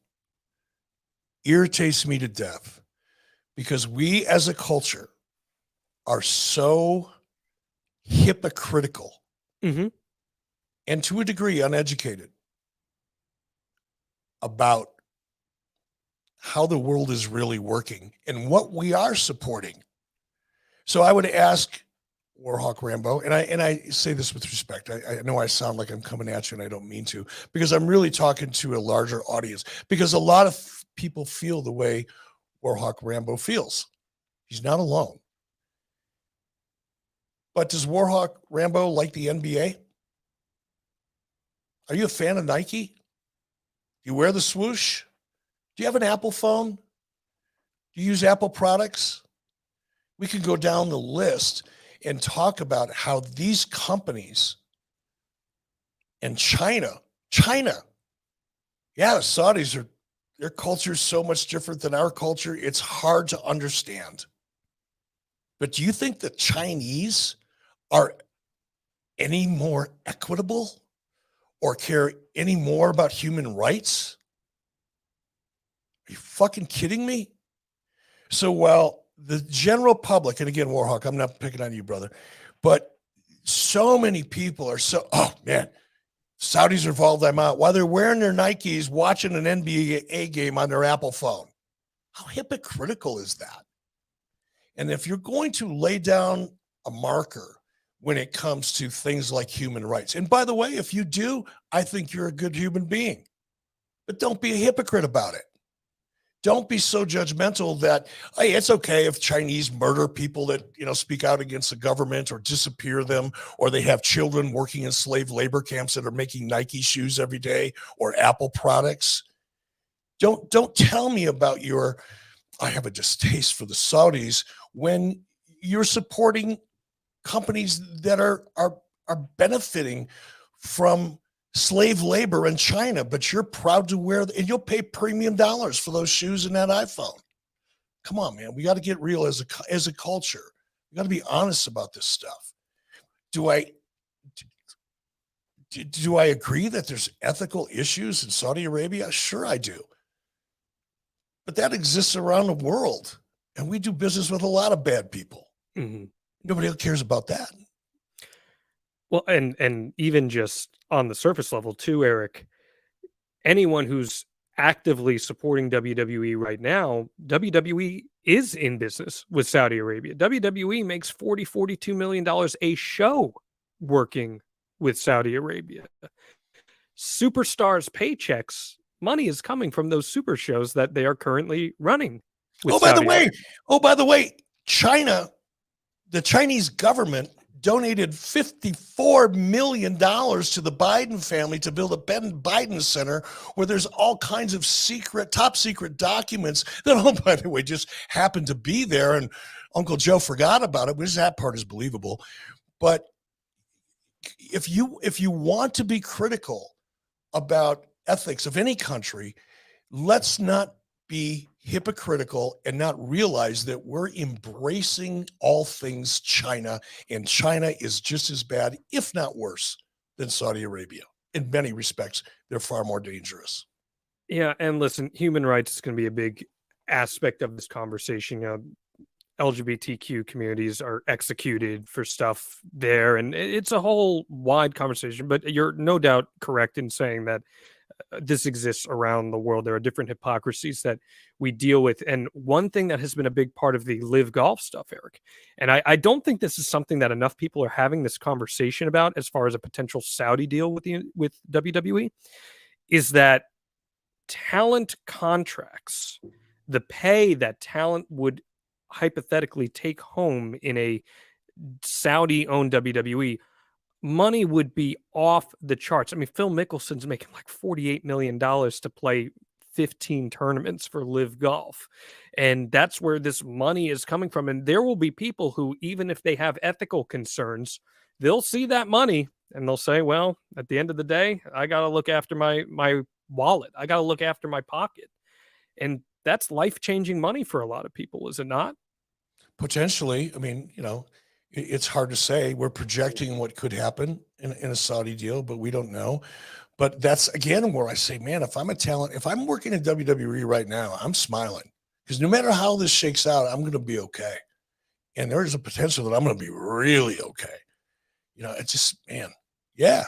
Because we as a culture are so hypocritical and to a degree uneducated about how the world is really working and what we are supporting. So I would ask Warhawk Rambo, and I say this with respect. I know I sound like I'm coming at you, and I don't mean to, because I'm really talking to a larger audience, because a lot of people feel the way Warhawk Rambo feels. He's not alone. But does Warhawk Rambo like the NBA? Are you a fan of Nike? Do you wear the swoosh? Do you have an Apple phone? Do you use Apple products? We can go down the list and talk about how these companies and China, yeah, the Saudis their culture is so much different than our culture. It's hard to understand. But do you think the Chinese are any more equitable or care any more about human rights? Are you fucking kidding me? So while the general public, and again, Warhawk, I'm not picking on you, brother, but so many people are oh man, Saudis are involved, I'm out, while they're wearing their Nikes, watching an NBA game on their Apple phone. How hypocritical is that? And if you're going to lay down a marker when it comes to things like human rights, and by the way, if you do, I think you're a good human being, but don't be a hypocrite about it. Don't be so judgmental that, hey, it's okay if Chinese murder people that, speak out against the government or disappear them, or they have children working in slave labor camps that are making Nike shoes every day or Apple products. Don't tell me about I have a distaste for the Saudis when you're supporting companies that are benefiting from slave labor in China, but you're proud to wear, and you'll pay premium dollars for those shoes and that iPhone. Come on, man. We got to get real as a culture. We got to be honest about this stuff. Do I agree that there's ethical issues in Saudi Arabia? Sure, I do. But that exists around the world, and we do business with a lot of bad people. Mm-hmm. Nobody cares about that. Well, and even just on the surface level too, Eric, anyone who's actively supporting WWE right now, WWE is in business with Saudi Arabia. WWE makes $42 million a show working with Saudi Arabia. Superstars' paychecks, money is coming from those super shows that they are currently running with by the way, China, the Chinese government donated $54 million to the Biden family to build a Biden Center where there's all kinds of top secret documents that, oh, by the way, just happened to be there. And Uncle Joe forgot about it, which that part is believable. But if you want to be critical about ethics of any country, let's not be hypocritical and not realize that we're embracing all things China, and China is just as bad, if not worse, than Saudi Arabia. In many respects, they're far more dangerous. Yeah, and listen, human rights is going to be a big aspect of this conversation. LGBTQ communities are executed for stuff there, and it's a whole wide conversation, but you're no doubt correct in saying that this exists around the world. There are different hypocrisies that we deal with. And one thing that has been a big part of the live golf stuff, Eric, and I don't think this is something that enough people are having this conversation about as far as a potential Saudi deal with WWE, is that talent contracts, the pay that talent would hypothetically take home in a Saudi-owned WWE, money would be off the charts. I mean, Phil Mickelson's making like $48 million to play 15 tournaments for live golf. And that's where this money is coming from. And there will be people who, even if they have ethical concerns, they'll see that money and they'll say, well, at the end of the day, I got to look after my wallet. I got to look after my pocket. And that's life-changing money for a lot of people, is it not? Potentially. I mean, it's hard to say. We're projecting what could happen in a Saudi deal, but we don't know. But that's, again, where I say, man, if I'm a talent, if I'm working at WWE right now, I'm smiling, because no matter how this shakes out, I'm going to be okay. And there's a potential that I'm going to be really okay. It's just, man, yeah.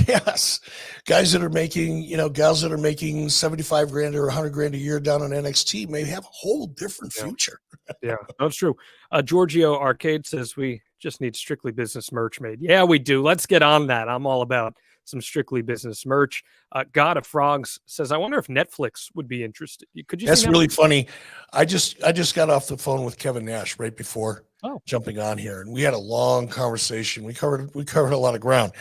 Yes. Guys that are making, gals that are making 75 grand or 100 grand a year down on NXT may have a whole different future. Yeah, that's true. Giorgio Arcade says we just need Strictly Business merch made. Yeah, we do. Let's get on that. I'm all about some Strictly Business merch. God of Frogs says, I wonder if Netflix would be interested. Could you? That's really funny. I just got off the phone with Kevin Nash right before jumping on here, and we had a long conversation. We covered a lot of ground.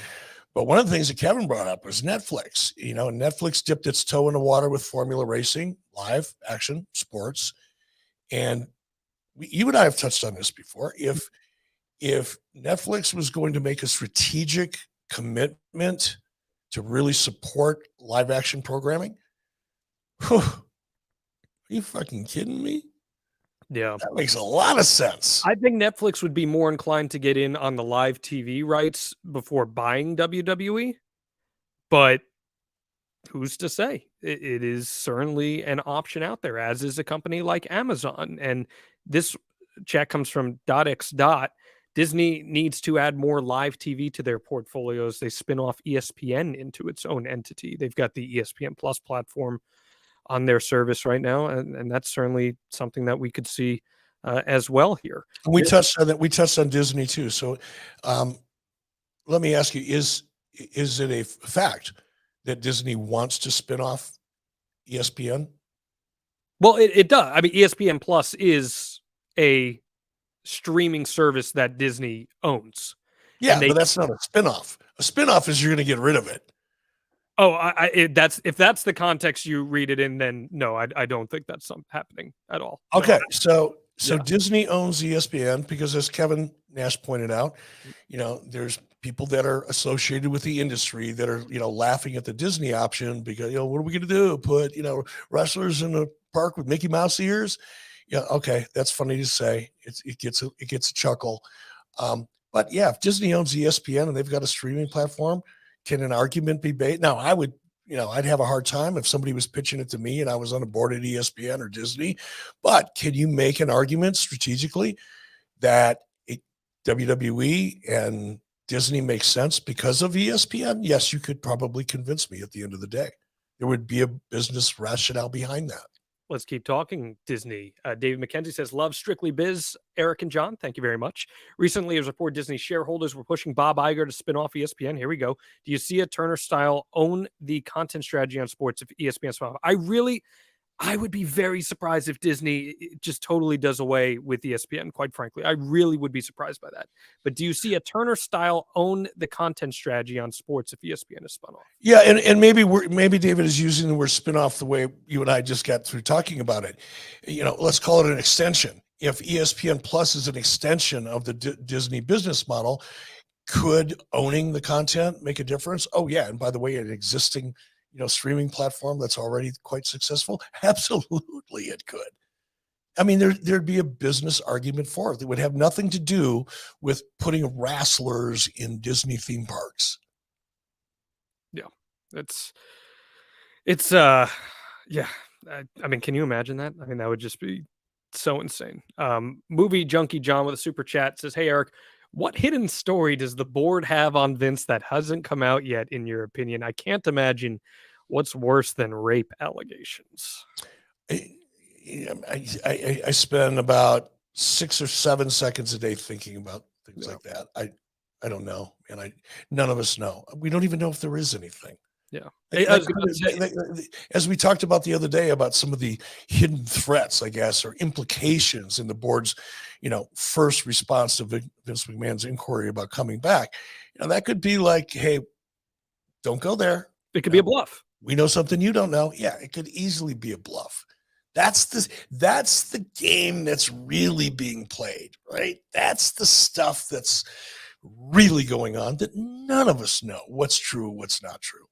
But one of the things that Kevin brought up was Netflix. Netflix dipped its toe in the water with Formula Racing, live action sports. And you and I have touched on this before. If Netflix was going to make a strategic commitment to really support live action programming, are you fucking kidding me? Yeah. That makes a lot of sense. I think Netflix would be more inclined to get in on the live TV rights before buying WWE. But who's to say? It is certainly an option out there, as is a company like Amazon. And this chat comes from .x. Disney needs to add more live TV to their portfolios. They spin off ESPN into its own entity. They've got the ESPN Plus platform on their service right now, and that's certainly something that we could see as well here. And we touched on that. We touched on Disney too. So, let me ask you: is it a fact that Disney wants to spin off ESPN? Well, it does. I mean, ESPN Plus is a streaming service that Disney owns. Yeah, but that's not a spinoff. A spinoff is you're going to get rid of it. Oh, if that's the context you read it in, then no, I don't think that's happening at all. Okay, so Yeah. Disney owns ESPN because, as Kevin Nash pointed out, there's people that are associated with the industry that are, laughing at the Disney option because, what are we going to do? Put, wrestlers in a park with Mickey Mouse ears? Yeah, okay, that's funny to say. It gets a chuckle. But yeah, if Disney owns ESPN and they've got a streaming platform, can an argument be made? Now, I would, I'd have a hard time if somebody was pitching it to me and I was on a board at ESPN or Disney. But can you make an argument strategically that WWE and Disney makes sense because of ESPN? Yes, you could probably convince me at the end of the day. There would be a business rationale behind that. Let's keep talking Disney. David McKenzie says, love Strictly Biz. Eric and John, thank you very much. Recently, it was reported Disney shareholders were pushing Bob Iger to spin off ESPN. Here we go. Do you see a Turner style own the content strategy on sports if ESPN spin off? I would be very surprised if Disney just totally does away with ESPN, quite frankly. I really would be surprised by that. But do you see a Turner style own the content strategy on sports if ESPN is spun off? Yeah, and maybe David is using the word spin off the way you and I just got through talking about it. Let's call it an extension. If ESPN Plus is an extension of the Disney business model, could owning the content make a difference? Oh yeah, and by the way, an existing streaming platform that's already quite successful? Absolutely, it could. I mean, there'd be a business argument for it that would have nothing to do with putting wrestlers in Disney theme parks. Yeah, yeah. I mean, can you imagine that? I mean, that would just be so insane. Movie Junkie John with a super chat says, hey, Eric, what hidden story does the board have on Vince that hasn't come out yet, in your opinion? I can't imagine what's worse than rape allegations. I spend about 6 or 7 seconds a day thinking about things like that. I don't know, and none of us know. We don't even know if there is anything. Yeah. As we talked about the other day about some of the hidden threats, I guess, or implications in the board's, first response to Vince McMahon's inquiry about coming back, that could be like, hey, don't go there. It could be a bluff. We know something you don't know. Yeah, it could easily be a bluff. That's the game that's really being played, right? That's the stuff that's really going on that none of us know what's true, what's not true.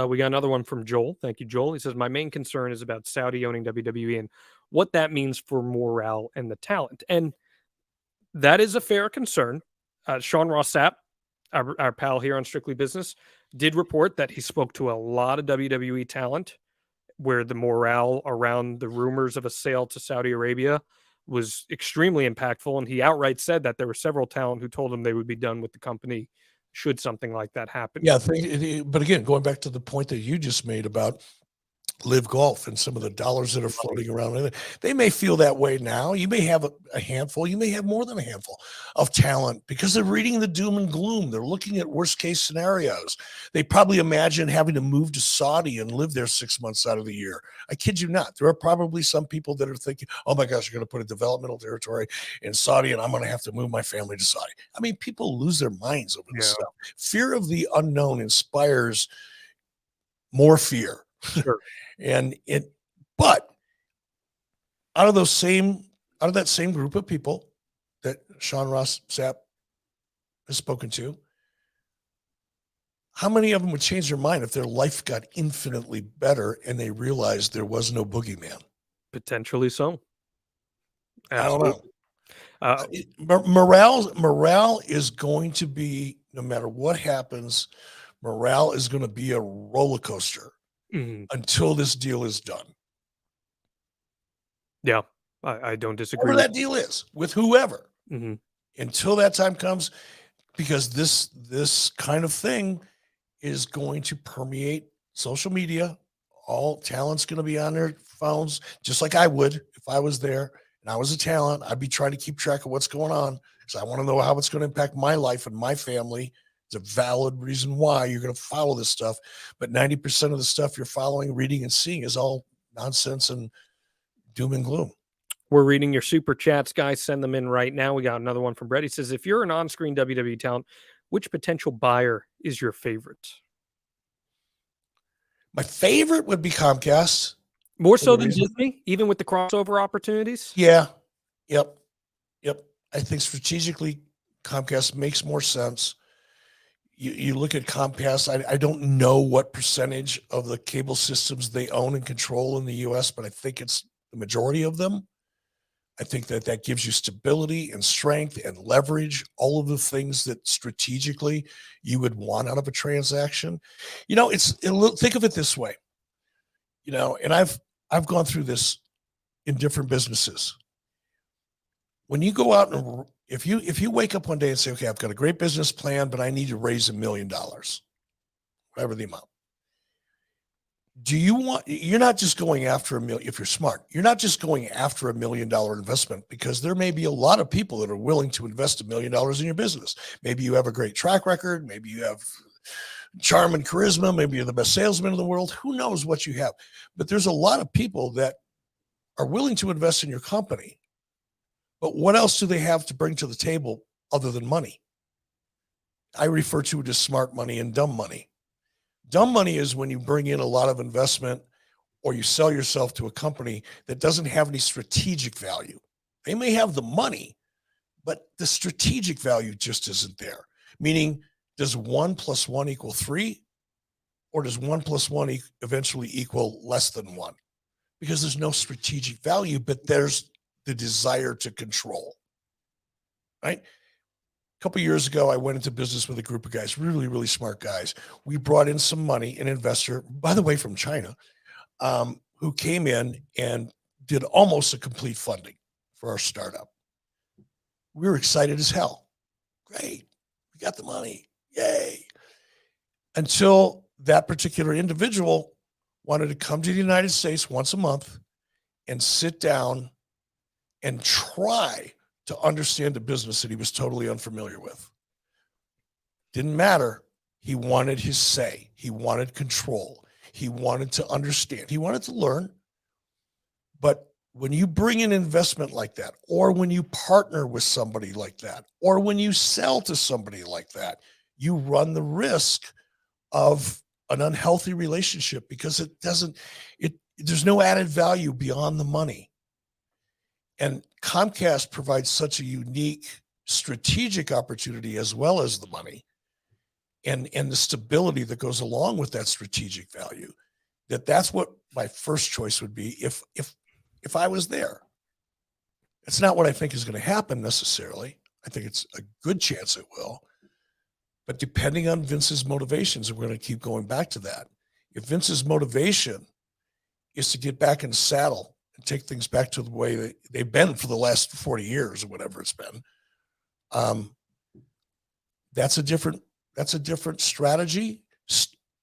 We got another one from Joel. Thank you, Joel. He says, my main concern is about Saudi owning WWE and what that means for morale and the talent. And that is a fair concern. Sean Ross Sapp, our pal here on Strictly Business, did report that he spoke to a lot of WWE talent where the morale around the rumors of a sale to Saudi Arabia was extremely impactful. And he outright said that there were several talent who told him they would be done with the company should something like that happen. Yeah, but again, going back to the point that you just made about Live Golf and some of the dollars that are floating around, they may feel that way now. You may have a handful, you may have more than a handful of talent because they're reading the doom and gloom. They're looking at worst case scenarios. They probably imagine having to move to Saudi and live there 6 months out of the year. I kid you not. There are probably some people that are thinking, oh my gosh, you're going to put a developmental territory in Saudi and I'm going to have to move my family to Saudi. I mean, people lose their minds over this stuff. Fear of the unknown inspires more fear. Sure. But out of that same group of people that Sean Ross Sapp has spoken to, how many of them would change their mind if their life got infinitely better and they realized there was no boogeyman? Potentially so. Absolutely. I don't know. Morale is going to be, no matter what happens, morale is going to be a roller coaster until this deal is done. Yeah, I don't disagree. Whatever that deal is with whoever, Mm-hmm. until that time comes, because this kind of thing is going to permeate social media. All talent's going to be on their phones, just like I would if I was there and I was a talent. I'd be trying to keep track of what's going on because I want to know how it's going to impact my life and my family. It's a valid reason why you're going to follow this stuff. But 90% of the stuff you're following, reading, and seeing is all nonsense and doom and gloom. We're reading your super chats, guys. Send them in right now. We got another one from Brett. He says, if you're an on-screen WWE talent, which potential buyer is your favorite? My favorite would be Comcast. More so than Disney, even with the crossover opportunities? Yeah. Yep. I think strategically, Comcast makes more sense. You look at Comcast, I don't know what percentage of the cable systems they own and control in the U.S., but I think it's the majority of them. I think that gives you stability and strength and leverage, all of the things that strategically you would want out of a transaction. Think of it this way, and I've gone through this in different businesses. When you go out and if you wake up one day and say, okay, I've got a great business plan, but I need to raise $1 million, whatever the amount. You're not just going after $1 million. If you're smart, you're not just going after $1 million investment, because there may be a lot of people that are willing to invest $1 million in your business. Maybe you have a great track record. Maybe you have charm and charisma. Maybe you're the best salesman in the world. Who knows what you have? But there's a lot of people that are willing to invest in your company. But what else do they have to bring to the table other than money? I refer to it as smart money and dumb money. Dumb money is when you bring in a lot of investment or you sell yourself to a company that doesn't have any strategic value. They may have the money, but the strategic value just isn't there. Meaning, does 1 + 1 = 3? Or does 1 + 1 eventually equal less than 1? Because there's no strategic value, but there's the desire to control, right? A couple of years ago, I went into business with a group of guys, really, really smart guys. We brought in some money, an investor, by the way, from China, who came in and did almost a complete funding for our startup. We were excited as hell. Great. We got the money. Yay. Until that particular individual wanted to come to the United States once a month and sit down and try to understand a business that he was totally unfamiliar with. Didn't matter. He wanted his say. He wanted control. He wanted to understand. He wanted to learn. But when you bring an investment like that, or when you partner with somebody like that, or when you sell to somebody like that, you run the risk of an unhealthy relationship, because there's no added value beyond the money. And Comcast provides such a unique strategic opportunity as well as the money and the stability that goes along with that strategic value, that's what my first choice would be if I was there. It's not what I think is going to happen necessarily. I think it's a good chance it will. But depending on Vince's motivations, we're going to keep going back to that. If Vince's motivation is to get back in the saddle and take things back to the way that they've been for the last 40 years or whatever it's been, that's a different strategy.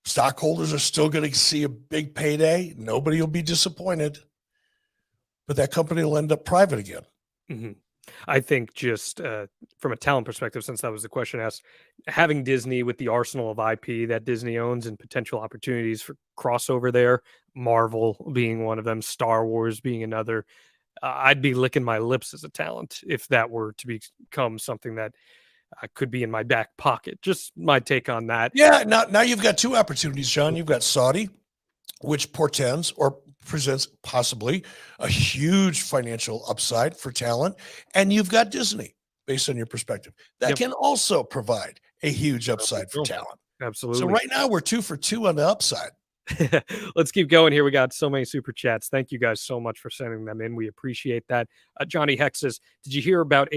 Stockholders are still going to see a big payday. Nobody will be disappointed, but that company will end up private again. Mm-hmm. I think just from a talent perspective, since that was the question asked, having Disney with the arsenal of IP that Disney owns and potential opportunities for crossover there, Marvel being one of them, Star Wars being another, I'd be licking my lips as a talent if that were to become something that could be in my back pocket. Just my take on that. Yeah, now you've got two opportunities, John. You've got Saudi, which portends or presents possibly a huge financial upside for talent. And you've got Disney, based on your perspective, that can also provide a huge upside for talent. Absolutely. So right now we're 2 for 2 on the upside. Let's keep going here. We got so many super chats. Thank you guys so much for sending them in. We appreciate that. Johnny Hex says, did you hear about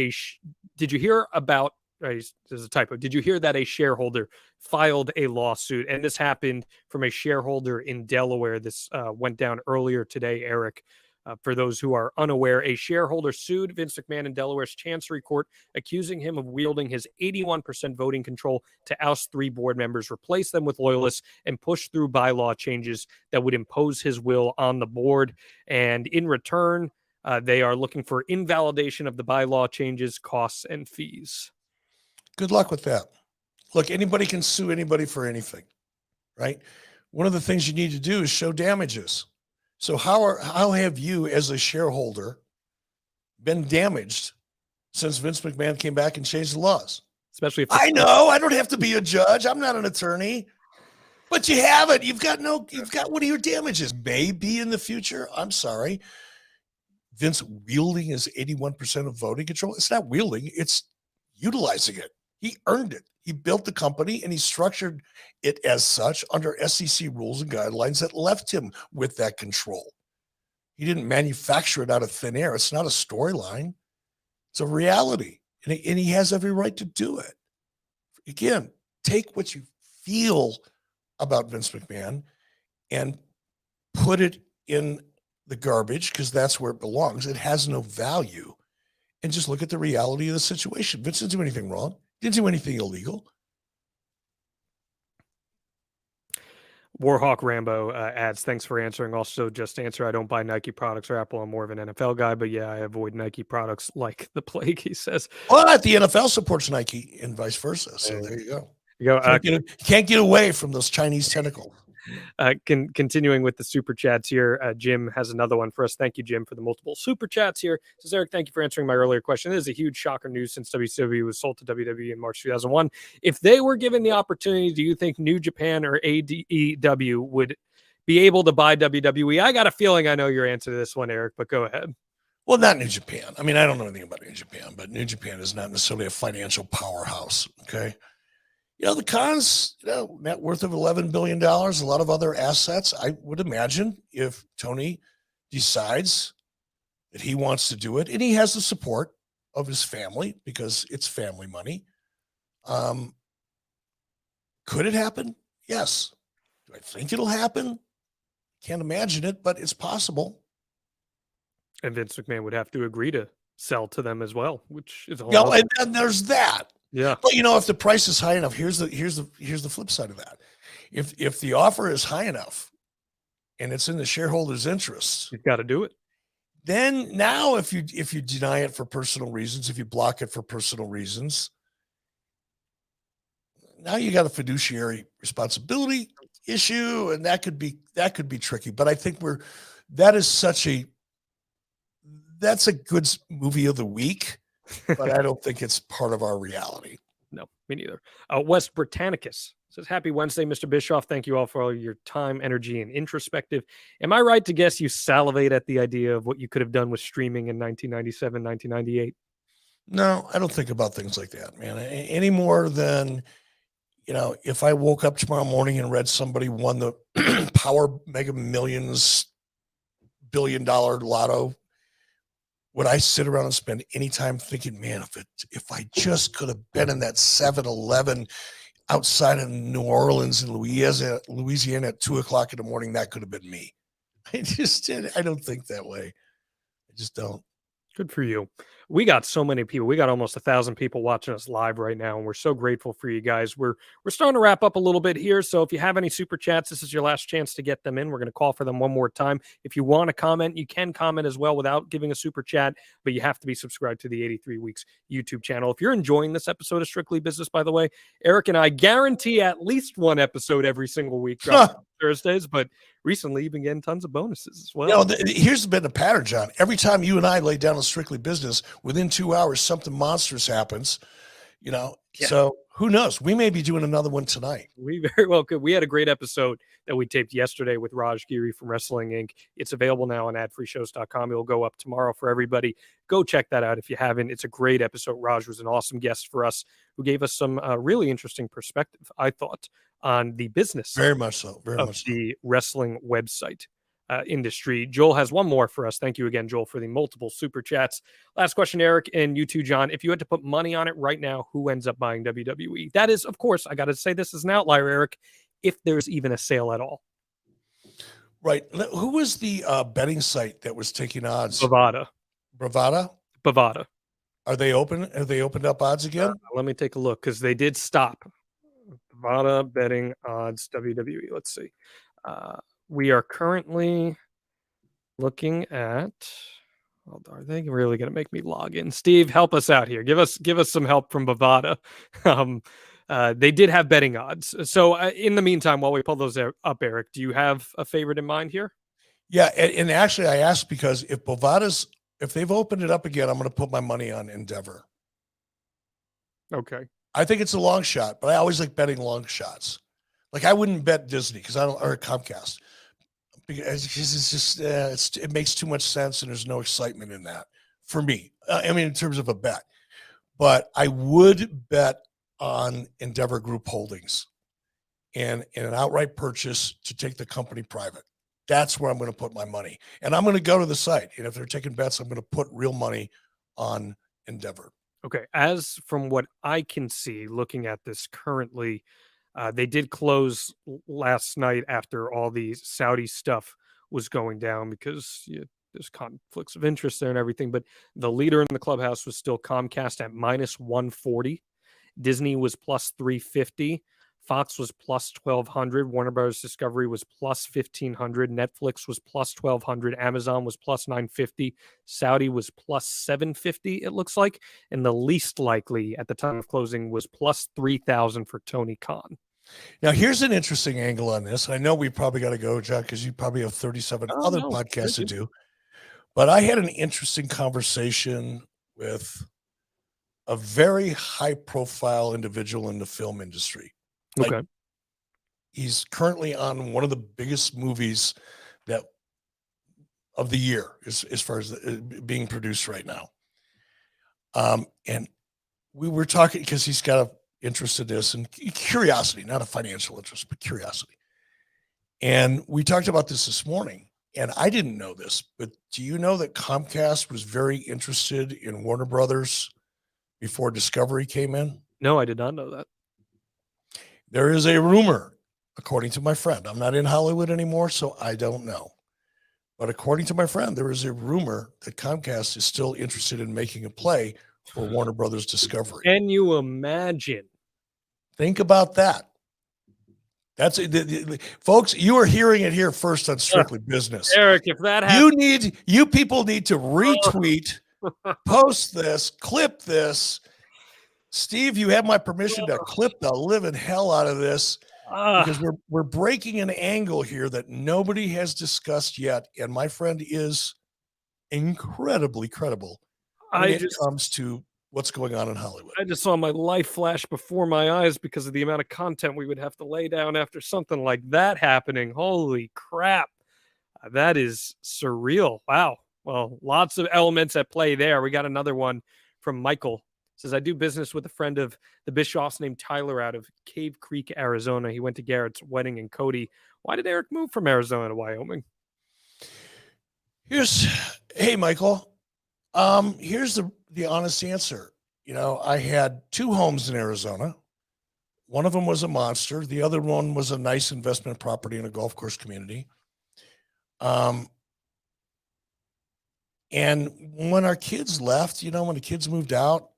there's a typo. Did you hear that a shareholder filed a lawsuit? And this happened from a shareholder in Delaware. This went down earlier today, Eric. For those who are unaware, a shareholder sued Vince McMahon in Delaware's Chancery Court, accusing him of wielding his 81% voting control to oust 3 board members, replace them with loyalists, and push through bylaw changes that would impose his will on the board. And in return, they are looking for invalidation of the bylaw changes, costs, and fees. Good luck with that. Look, anybody can sue anybody for anything, right? One of the things you need to do is show damages. So how have you as a shareholder been damaged since Vince McMahon came back and changed the laws? Especially if I know I don't have to be a judge. I'm not an attorney, but you haven't. You've got one of your damages. Maybe in the future. I'm sorry. Vince wielding his 81% of voting control. It's not wielding, it's utilizing it. He earned it. He built the company and he structured it as such under SEC rules and guidelines that left him with that control. He didn't manufacture it out of thin air. It's not a storyline. It's a reality. And he has every right to do it. Again, take what you feel about Vince McMahon and put it in the garbage because that's where it belongs. It has no value. And just look at the reality of the situation. Vince didn't do anything wrong. Didn't do anything illegal. Warhawk Rambo adds, thanks for answering. Also, just answer, I don't buy Nike products or Apple. I'm more of an NFL guy, but yeah, I avoid Nike products like the plague, he says. Well, the NFL supports Nike and vice versa. So there you go. You can't get away from those Chinese tentacles. Continuing with the super chats here, Jim has another one for us. Thank you, Jim, for the multiple super chats here. Says, Eric, thank you for answering my earlier question. This is a huge shocker news since WCW was sold to WWE in March 2001. If they were given the opportunity, do you think New Japan or AEW would be able to buy WWE? I got a feeling I know your answer to this one, Eric, but go ahead. Well, not New Japan. I mean, I don't know anything about New Japan, but New Japan is not necessarily a financial powerhouse, okay? The cons, net worth of $11 billion, a lot of other assets. I would imagine if Tony decides that he wants to do it, and he has the support of his family because it's family money. Could it happen? Yes. Do I think it'll happen? Can't imagine it, but it's possible. And Vince McMahon would have to agree to sell to them as well, which is a whole and there's that. Yeah. But if the price is high enough, here's the flip side of that. If the offer is high enough and it's in the shareholders' interest, you've got to do it. Then now if you deny it for personal reasons, if you block it for personal reasons, now you got a fiduciary responsibility issue, and that could be tricky. But I think that's a good movie of the week. But I don't think it's part of our reality. No, me neither. West Britannicus says, happy Wednesday, Mr. Bischoff. Thank you all for all your time, energy, and introspective. Am I right to guess you salivate at the idea of what you could have done with streaming in 1997, 1998? No, I don't think about things like that, man. Any more than, if I woke up tomorrow morning and read somebody won the Power Mega Millions $1 billion lotto, would I sit around and spend any time thinking, man, if I just could have been in that 7-Eleven outside of New Orleans and Louisiana at 2:00 in the morning, that could have been me. I don't think that way. I just don't. Good for you. We got so many people. We got almost 1,000 people watching us live right now, and we're so grateful for you guys. We're starting to wrap up a little bit here, so if you have any super chats, this is your last chance to get them in. We're going to call for them one more time. If you want to comment, you can comment as well without giving a super chat, but you have to be subscribed to the 83 Weeks YouTube channel. If you're enjoying this episode of Strictly Business, by the way, Eric and I guarantee at least one episode every single week on Thursdays, but recently you've been getting tons of bonuses as well. Here's been a pattern, John. Every time you and I lay down on Strictly Business, within 2 hours, something monstrous happens, Yeah. So who knows? We may be doing another one tonight. We very well could. We had a great episode that we taped yesterday with Raj Giri from Wrestling Inc. It's available now on adfreeshows.com. It'll go up tomorrow for everybody. Go check that out if you haven't. It's a great episode. Raj was an awesome guest for us who gave us some really interesting perspective, I thought, on the business. Very much so. Very much the wrestling website. industry. Joel has one more for us. Thank you again, Joel, for the multiple super chats. Last question, Eric, and you too, John. If you had to put money on it right now, who ends up buying WWE? That is, of course, I got to say this is an outlier, Eric, if there's even a sale at all. Right. Who was the betting site that was taking odds? Bovada. Bovada? Are they open? Have they opened up odds again? Let me take a look, because they did stop. Bovada betting odds WWE. Let's see. We are currently looking at. Are they really going to make me log in? Steve, help us out here. Give us some help from Bovada. They did have betting odds. So in the meantime, while we pull those up, Eric, do you have a favorite in mind here? Yeah, and actually, I asked because if they've opened it up again, I'm going to put my money on Endeavor. Okay. I think it's a long shot, but I always like betting long shots. Like I wouldn't bet Disney or Comcast because it's just it makes too much sense and there's no excitement in that for me. I mean, in terms of a bet, but I would bet on Endeavor Group Holdings and an outright purchase to take the company private. That's where I'm going to put my money, and I'm going to go to the site. And if they're taking bets, I'm going to put real money on Endeavor. Okay. As from what I can see, looking at this currently, they did close last night after all the Saudi stuff was going down because there's conflicts of interest there and everything. But the leader in the clubhouse was still Comcast at minus 140. Disney was plus 350. Fox was plus 1,200. Warner Bros. Discovery was plus 1,500. Netflix was plus 1,200. Amazon was plus 950. Saudi was plus 750, it looks like. And the least likely at the time of closing was plus 3,000 for Tony Khan. Now, here's an interesting angle on this. I know we probably got to go, John, because you probably have 37 other podcasts to do. But I had an interesting conversation with a very high-profile individual in the film industry. Okay. He's currently on one of the biggest movies of the year as far as being produced right now. And we were talking because he's got an interest in this and curiosity, not a financial interest, but curiosity. And we talked about this morning, and I didn't know this, but do you know that Comcast was very interested in Warner Brothers before Discovery came in? No, I did not know that. There is a rumor, according to my friend. I'm not in Hollywood anymore, so I don't know. But according to my friend, there is a rumor that Comcast is still interested in making a play for Warner Brothers Discovery. Can you imagine? Think about that. That's folks, you are hearing it here first on Strictly Business. Eric, if that happens, you people need to retweet, post this, clip this. Steve, you have my permission to clip the living hell out of this because we're breaking an angle here that nobody has discussed yet, and my friend is incredibly credible when it comes to what's going on in Hollywood. I just saw my life flash before my eyes because of the amount of content we would have to lay down after something like that happening. Holy crap. That is surreal. Wow. Well, lots of elements at play there. We got another one from Michael. Says, I do business with a friend of the Bischoffs named Tyler out of Cave Creek, Arizona. He went to Garrett's wedding in Cody. Why did Eric move from Arizona to Wyoming? Hey, Michael. Here's the honest answer. You know, I had 2 homes in Arizona. One of them was a monster. The other one was a nice investment property in a golf course community. And when our kids left, when the kids moved out,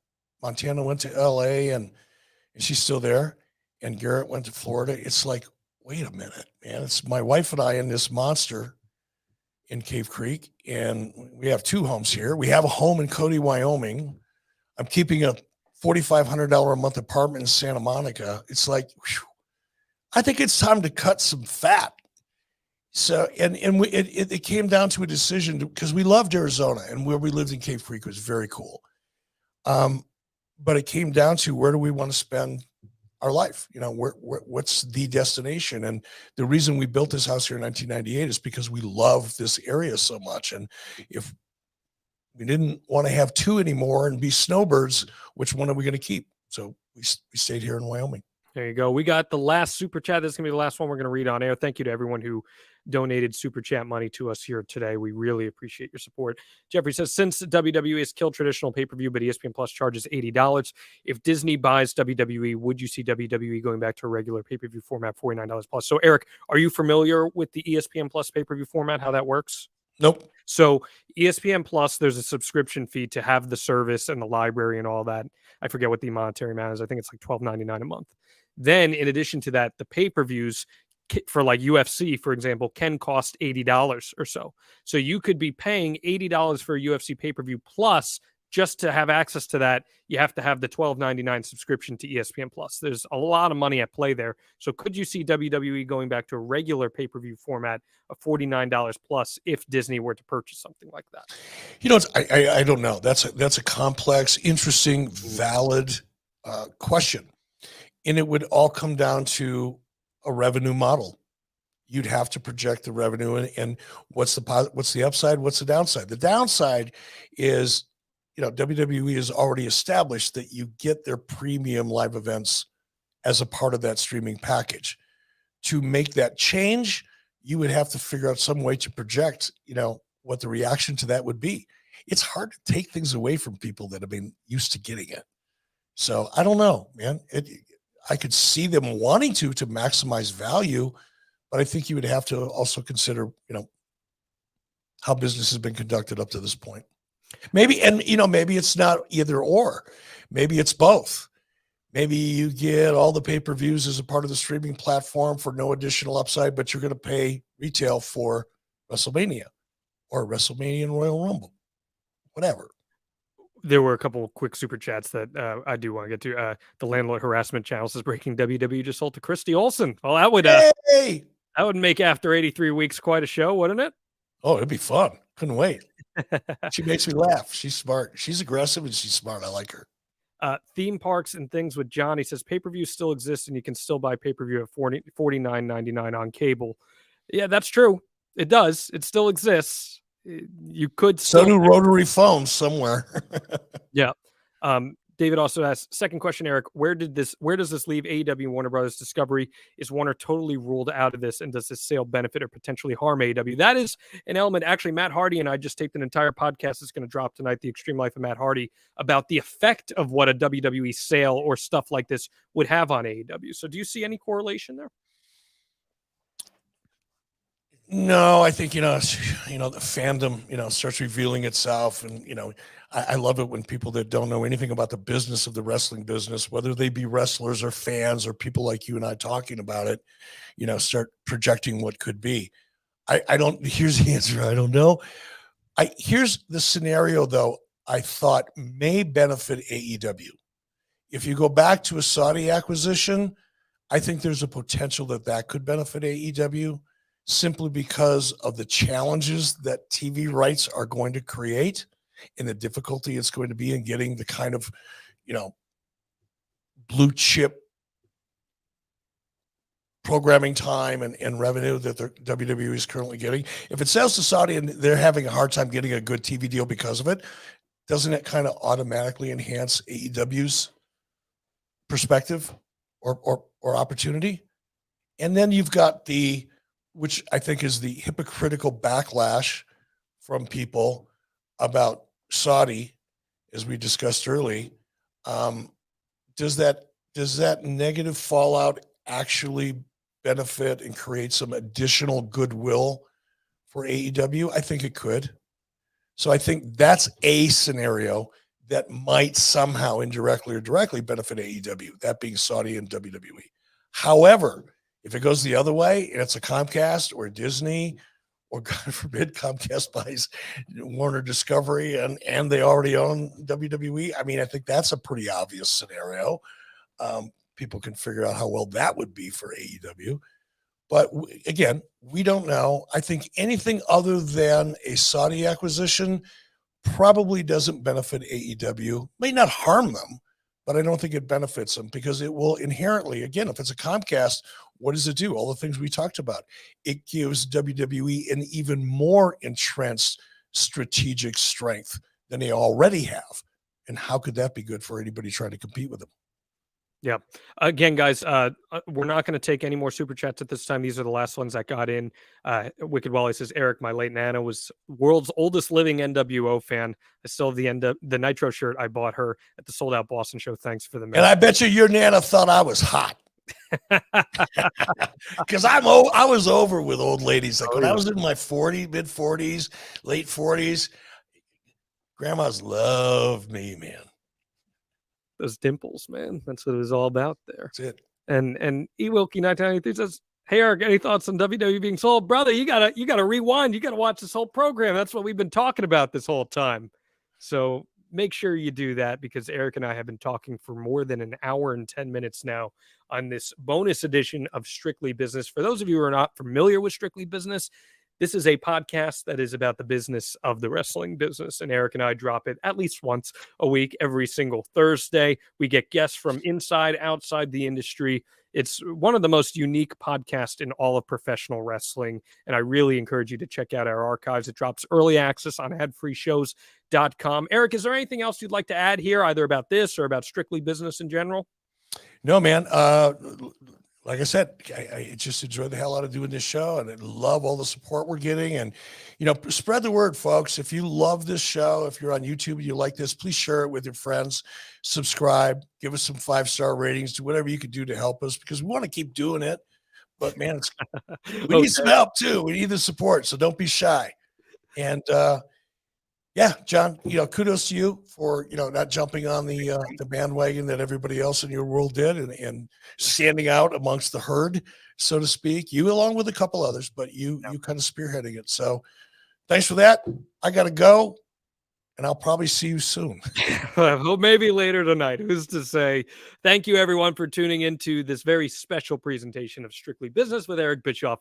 Montana went to LA and she's still there. And Garrett went to Florida. It's like, wait a minute, man. It's my wife and I in this monster in Cave Creek. And we have 2 homes here. We have a home in Cody, Wyoming. I'm keeping a $4,500 a month apartment in Santa Monica. It's like, whew, I think it's time to cut some fat. So, it came down to a decision because we loved Arizona and where we lived in Cave Creek was very cool. But it came down to where do we want to spend our life? What's the destination? And the reason we built this house here in 1998 is because we love this area so much. And if we didn't want to have 2 anymore and be snowbirds, which one are we going to keep? So we stayed here in Wyoming. There you go. We got the last super chat. This is going to be the last one we're going to read on air. Thank you to everyone who donated super chat money to us here today. We really appreciate your support. Jeffrey says, since WWE has killed traditional pay-per-view, but ESPN Plus charges $80, if Disney buys WWE, would you see WWE going back to a regular pay-per-view format, $49 plus? So Eric, are you familiar with the ESPN Plus pay-per-view format, how that works? Nope. So ESPN Plus, there's a subscription fee to have the service and the library and all that. I forget what the monetary amount is. I think it's like $12.99 a month. Then in addition to that, the pay-per-views for like UFC, for example, can cost $80 or so. So you could be paying $80 for a UFC pay-per-view plus, just to have access to that, you have to have the $12.99 subscription to ESPN Plus. There's a lot of money at play there. So could you see WWE going back to a regular pay-per-view format of $49 plus if Disney were to purchase something like that? You know, I don't know. That's a complex, interesting, valid question, and it would all come down to a revenue model. You'd have to project the revenue and what's the upside, what's the downside. The downside is, you know, WWE has already established that you get their premium live events as a part of that streaming package. To make that change, you would have to figure out some way to project, you know, what the reaction to that would be. It's hard to take things away from people that have been used to getting it. So I don't know, man. I could see them wanting to maximize value, but I think you would have to also consider, you know, how business has been conducted up to this point. Maybe, and you know, maybe it's not either or. Maybe it's both. Maybe you get all the pay-per-views as a part of the streaming platform for no additional upside, but you're going to pay retail for WrestleMania or WrestleMania and Royal Rumble, whatever. There were a couple of quick super chats that I do want to get to. The landlord harassment channel says breaking WWE just sold to Christy Olsen. Well, that would that would make After 83 Weeks quite a show, wouldn't it? Oh, it'd be fun. Couldn't wait. She makes me laugh. She's smart. She's aggressive and she's smart. I like her. Theme parks and things with Johnny says pay-per-view still exists and you can still buy pay-per-view at $49.99 on cable. Yeah, that's true. It does. It still exists. You could still. So do rotary phones somewhere. Yeah. David also asks, second question, Eric, where does this leave AEW and Warner Brothers Discovery? Is Warner totally ruled out of this? And does this sale benefit or potentially harm AEW? That is an element. Actually, Matt Hardy and I just taped an entire podcast that's going to drop tonight, The Extreme Life of Matt Hardy, about the effect of what a WWE sale or stuff like this would have on AEW. So do you see any correlation there? No, I think, the fandom, starts revealing itself. And, I love it when people that don't know anything about the business of the wrestling business, whether they be wrestlers or fans or people like you and I talking about it, start projecting what could be. Here's the answer. I don't know. Here's the scenario, though, I thought may benefit AEW. If you go back to a Saudi acquisition, I think there's a potential that could benefit AEW. Simply because of the challenges that TV rights are going to create and the difficulty it's going to be in getting the kind of, blue chip programming time and revenue that the WWE is currently getting. If it sells to Saudi and they're having a hard time getting a good TV deal because of it, doesn't it kind of automatically enhance AEW's perspective or opportunity? And then you've got which I think is the hypocritical backlash from people about Saudi, as we discussed early. Does that negative fallout actually benefit and create some additional goodwill for AEW? I think it could. So I think that's a scenario that might somehow indirectly or directly benefit AEW, that being Saudi and WWE. However, if it goes the other way and it's a Comcast or Disney, or God forbid Comcast buys Warner Discovery and they already own WWE, I think that's a pretty obvious scenario. People can figure out how well that would be for AEW. But again, we don't know. I think anything other than a Saudi acquisition probably doesn't benefit AEW, may not harm them, but I don't think it benefits them because it will inherently, again, if it's a Comcast, what does it do? All the things we talked about. It gives WWE an even more entrenched strategic strength than they already have. And how could that be good for anybody trying to compete with them? Yeah. Again, guys, we're not going to take any more super chats at this time. These are the last ones that got in. Wicked Wally says, Eric, my late Nana was world's oldest living NWO fan. I still have the Nitro shirt I bought her at the sold out Boston show. Thanks for the And I bet you your Nana thought I was hot. Because I was over with old ladies. Like when I was in my mid 40s, late 40s, grandmas loved me, man. Those dimples, man. That's what it was all about there. That's it. And Ewilkie 1993 says, hey Eric, any thoughts on WWE being sold? Brother, you gotta rewind. You gotta watch this whole program. That's what we've been talking about this whole time. So make sure you do that, because Eric and I have been talking for more than an hour and 10 minutes now on this bonus edition of Strictly Business. For those of you who are not familiar with Strictly Business, this is a podcast that is about the business of the wrestling business, and Eric and I drop it at least once a week, every single Thursday. We get guests from inside, outside the industry. It's one of the most unique podcasts in all of professional wrestling, and I really encourage you to check out our archives. It drops early access on adfreeshows.com. Eric, is there anything else you'd like to add here, either about this or about Strictly Business in general? No, man. Like I said, I just enjoy the hell out of doing this show, and I love all the support we're getting. And, spread the word, folks. If you love this show, if you're on YouTube and you like this, please share it with your friends, subscribe, give us some 5-star ratings, do whatever you can do to help us, because we want to keep doing it. But man, we need some help too. We need the support. So don't be shy. And, yeah, John, kudos to you for, not jumping on the bandwagon that everybody else in your world did, and standing out amongst the herd, so to speak. You along with a couple others, but you kind of spearheading it. So thanks for that. I got to go, and I'll probably see you soon. Well, maybe later tonight. Who's to say? Thank you, everyone, for tuning into this very special presentation of Strictly Business with Eric Bischoff.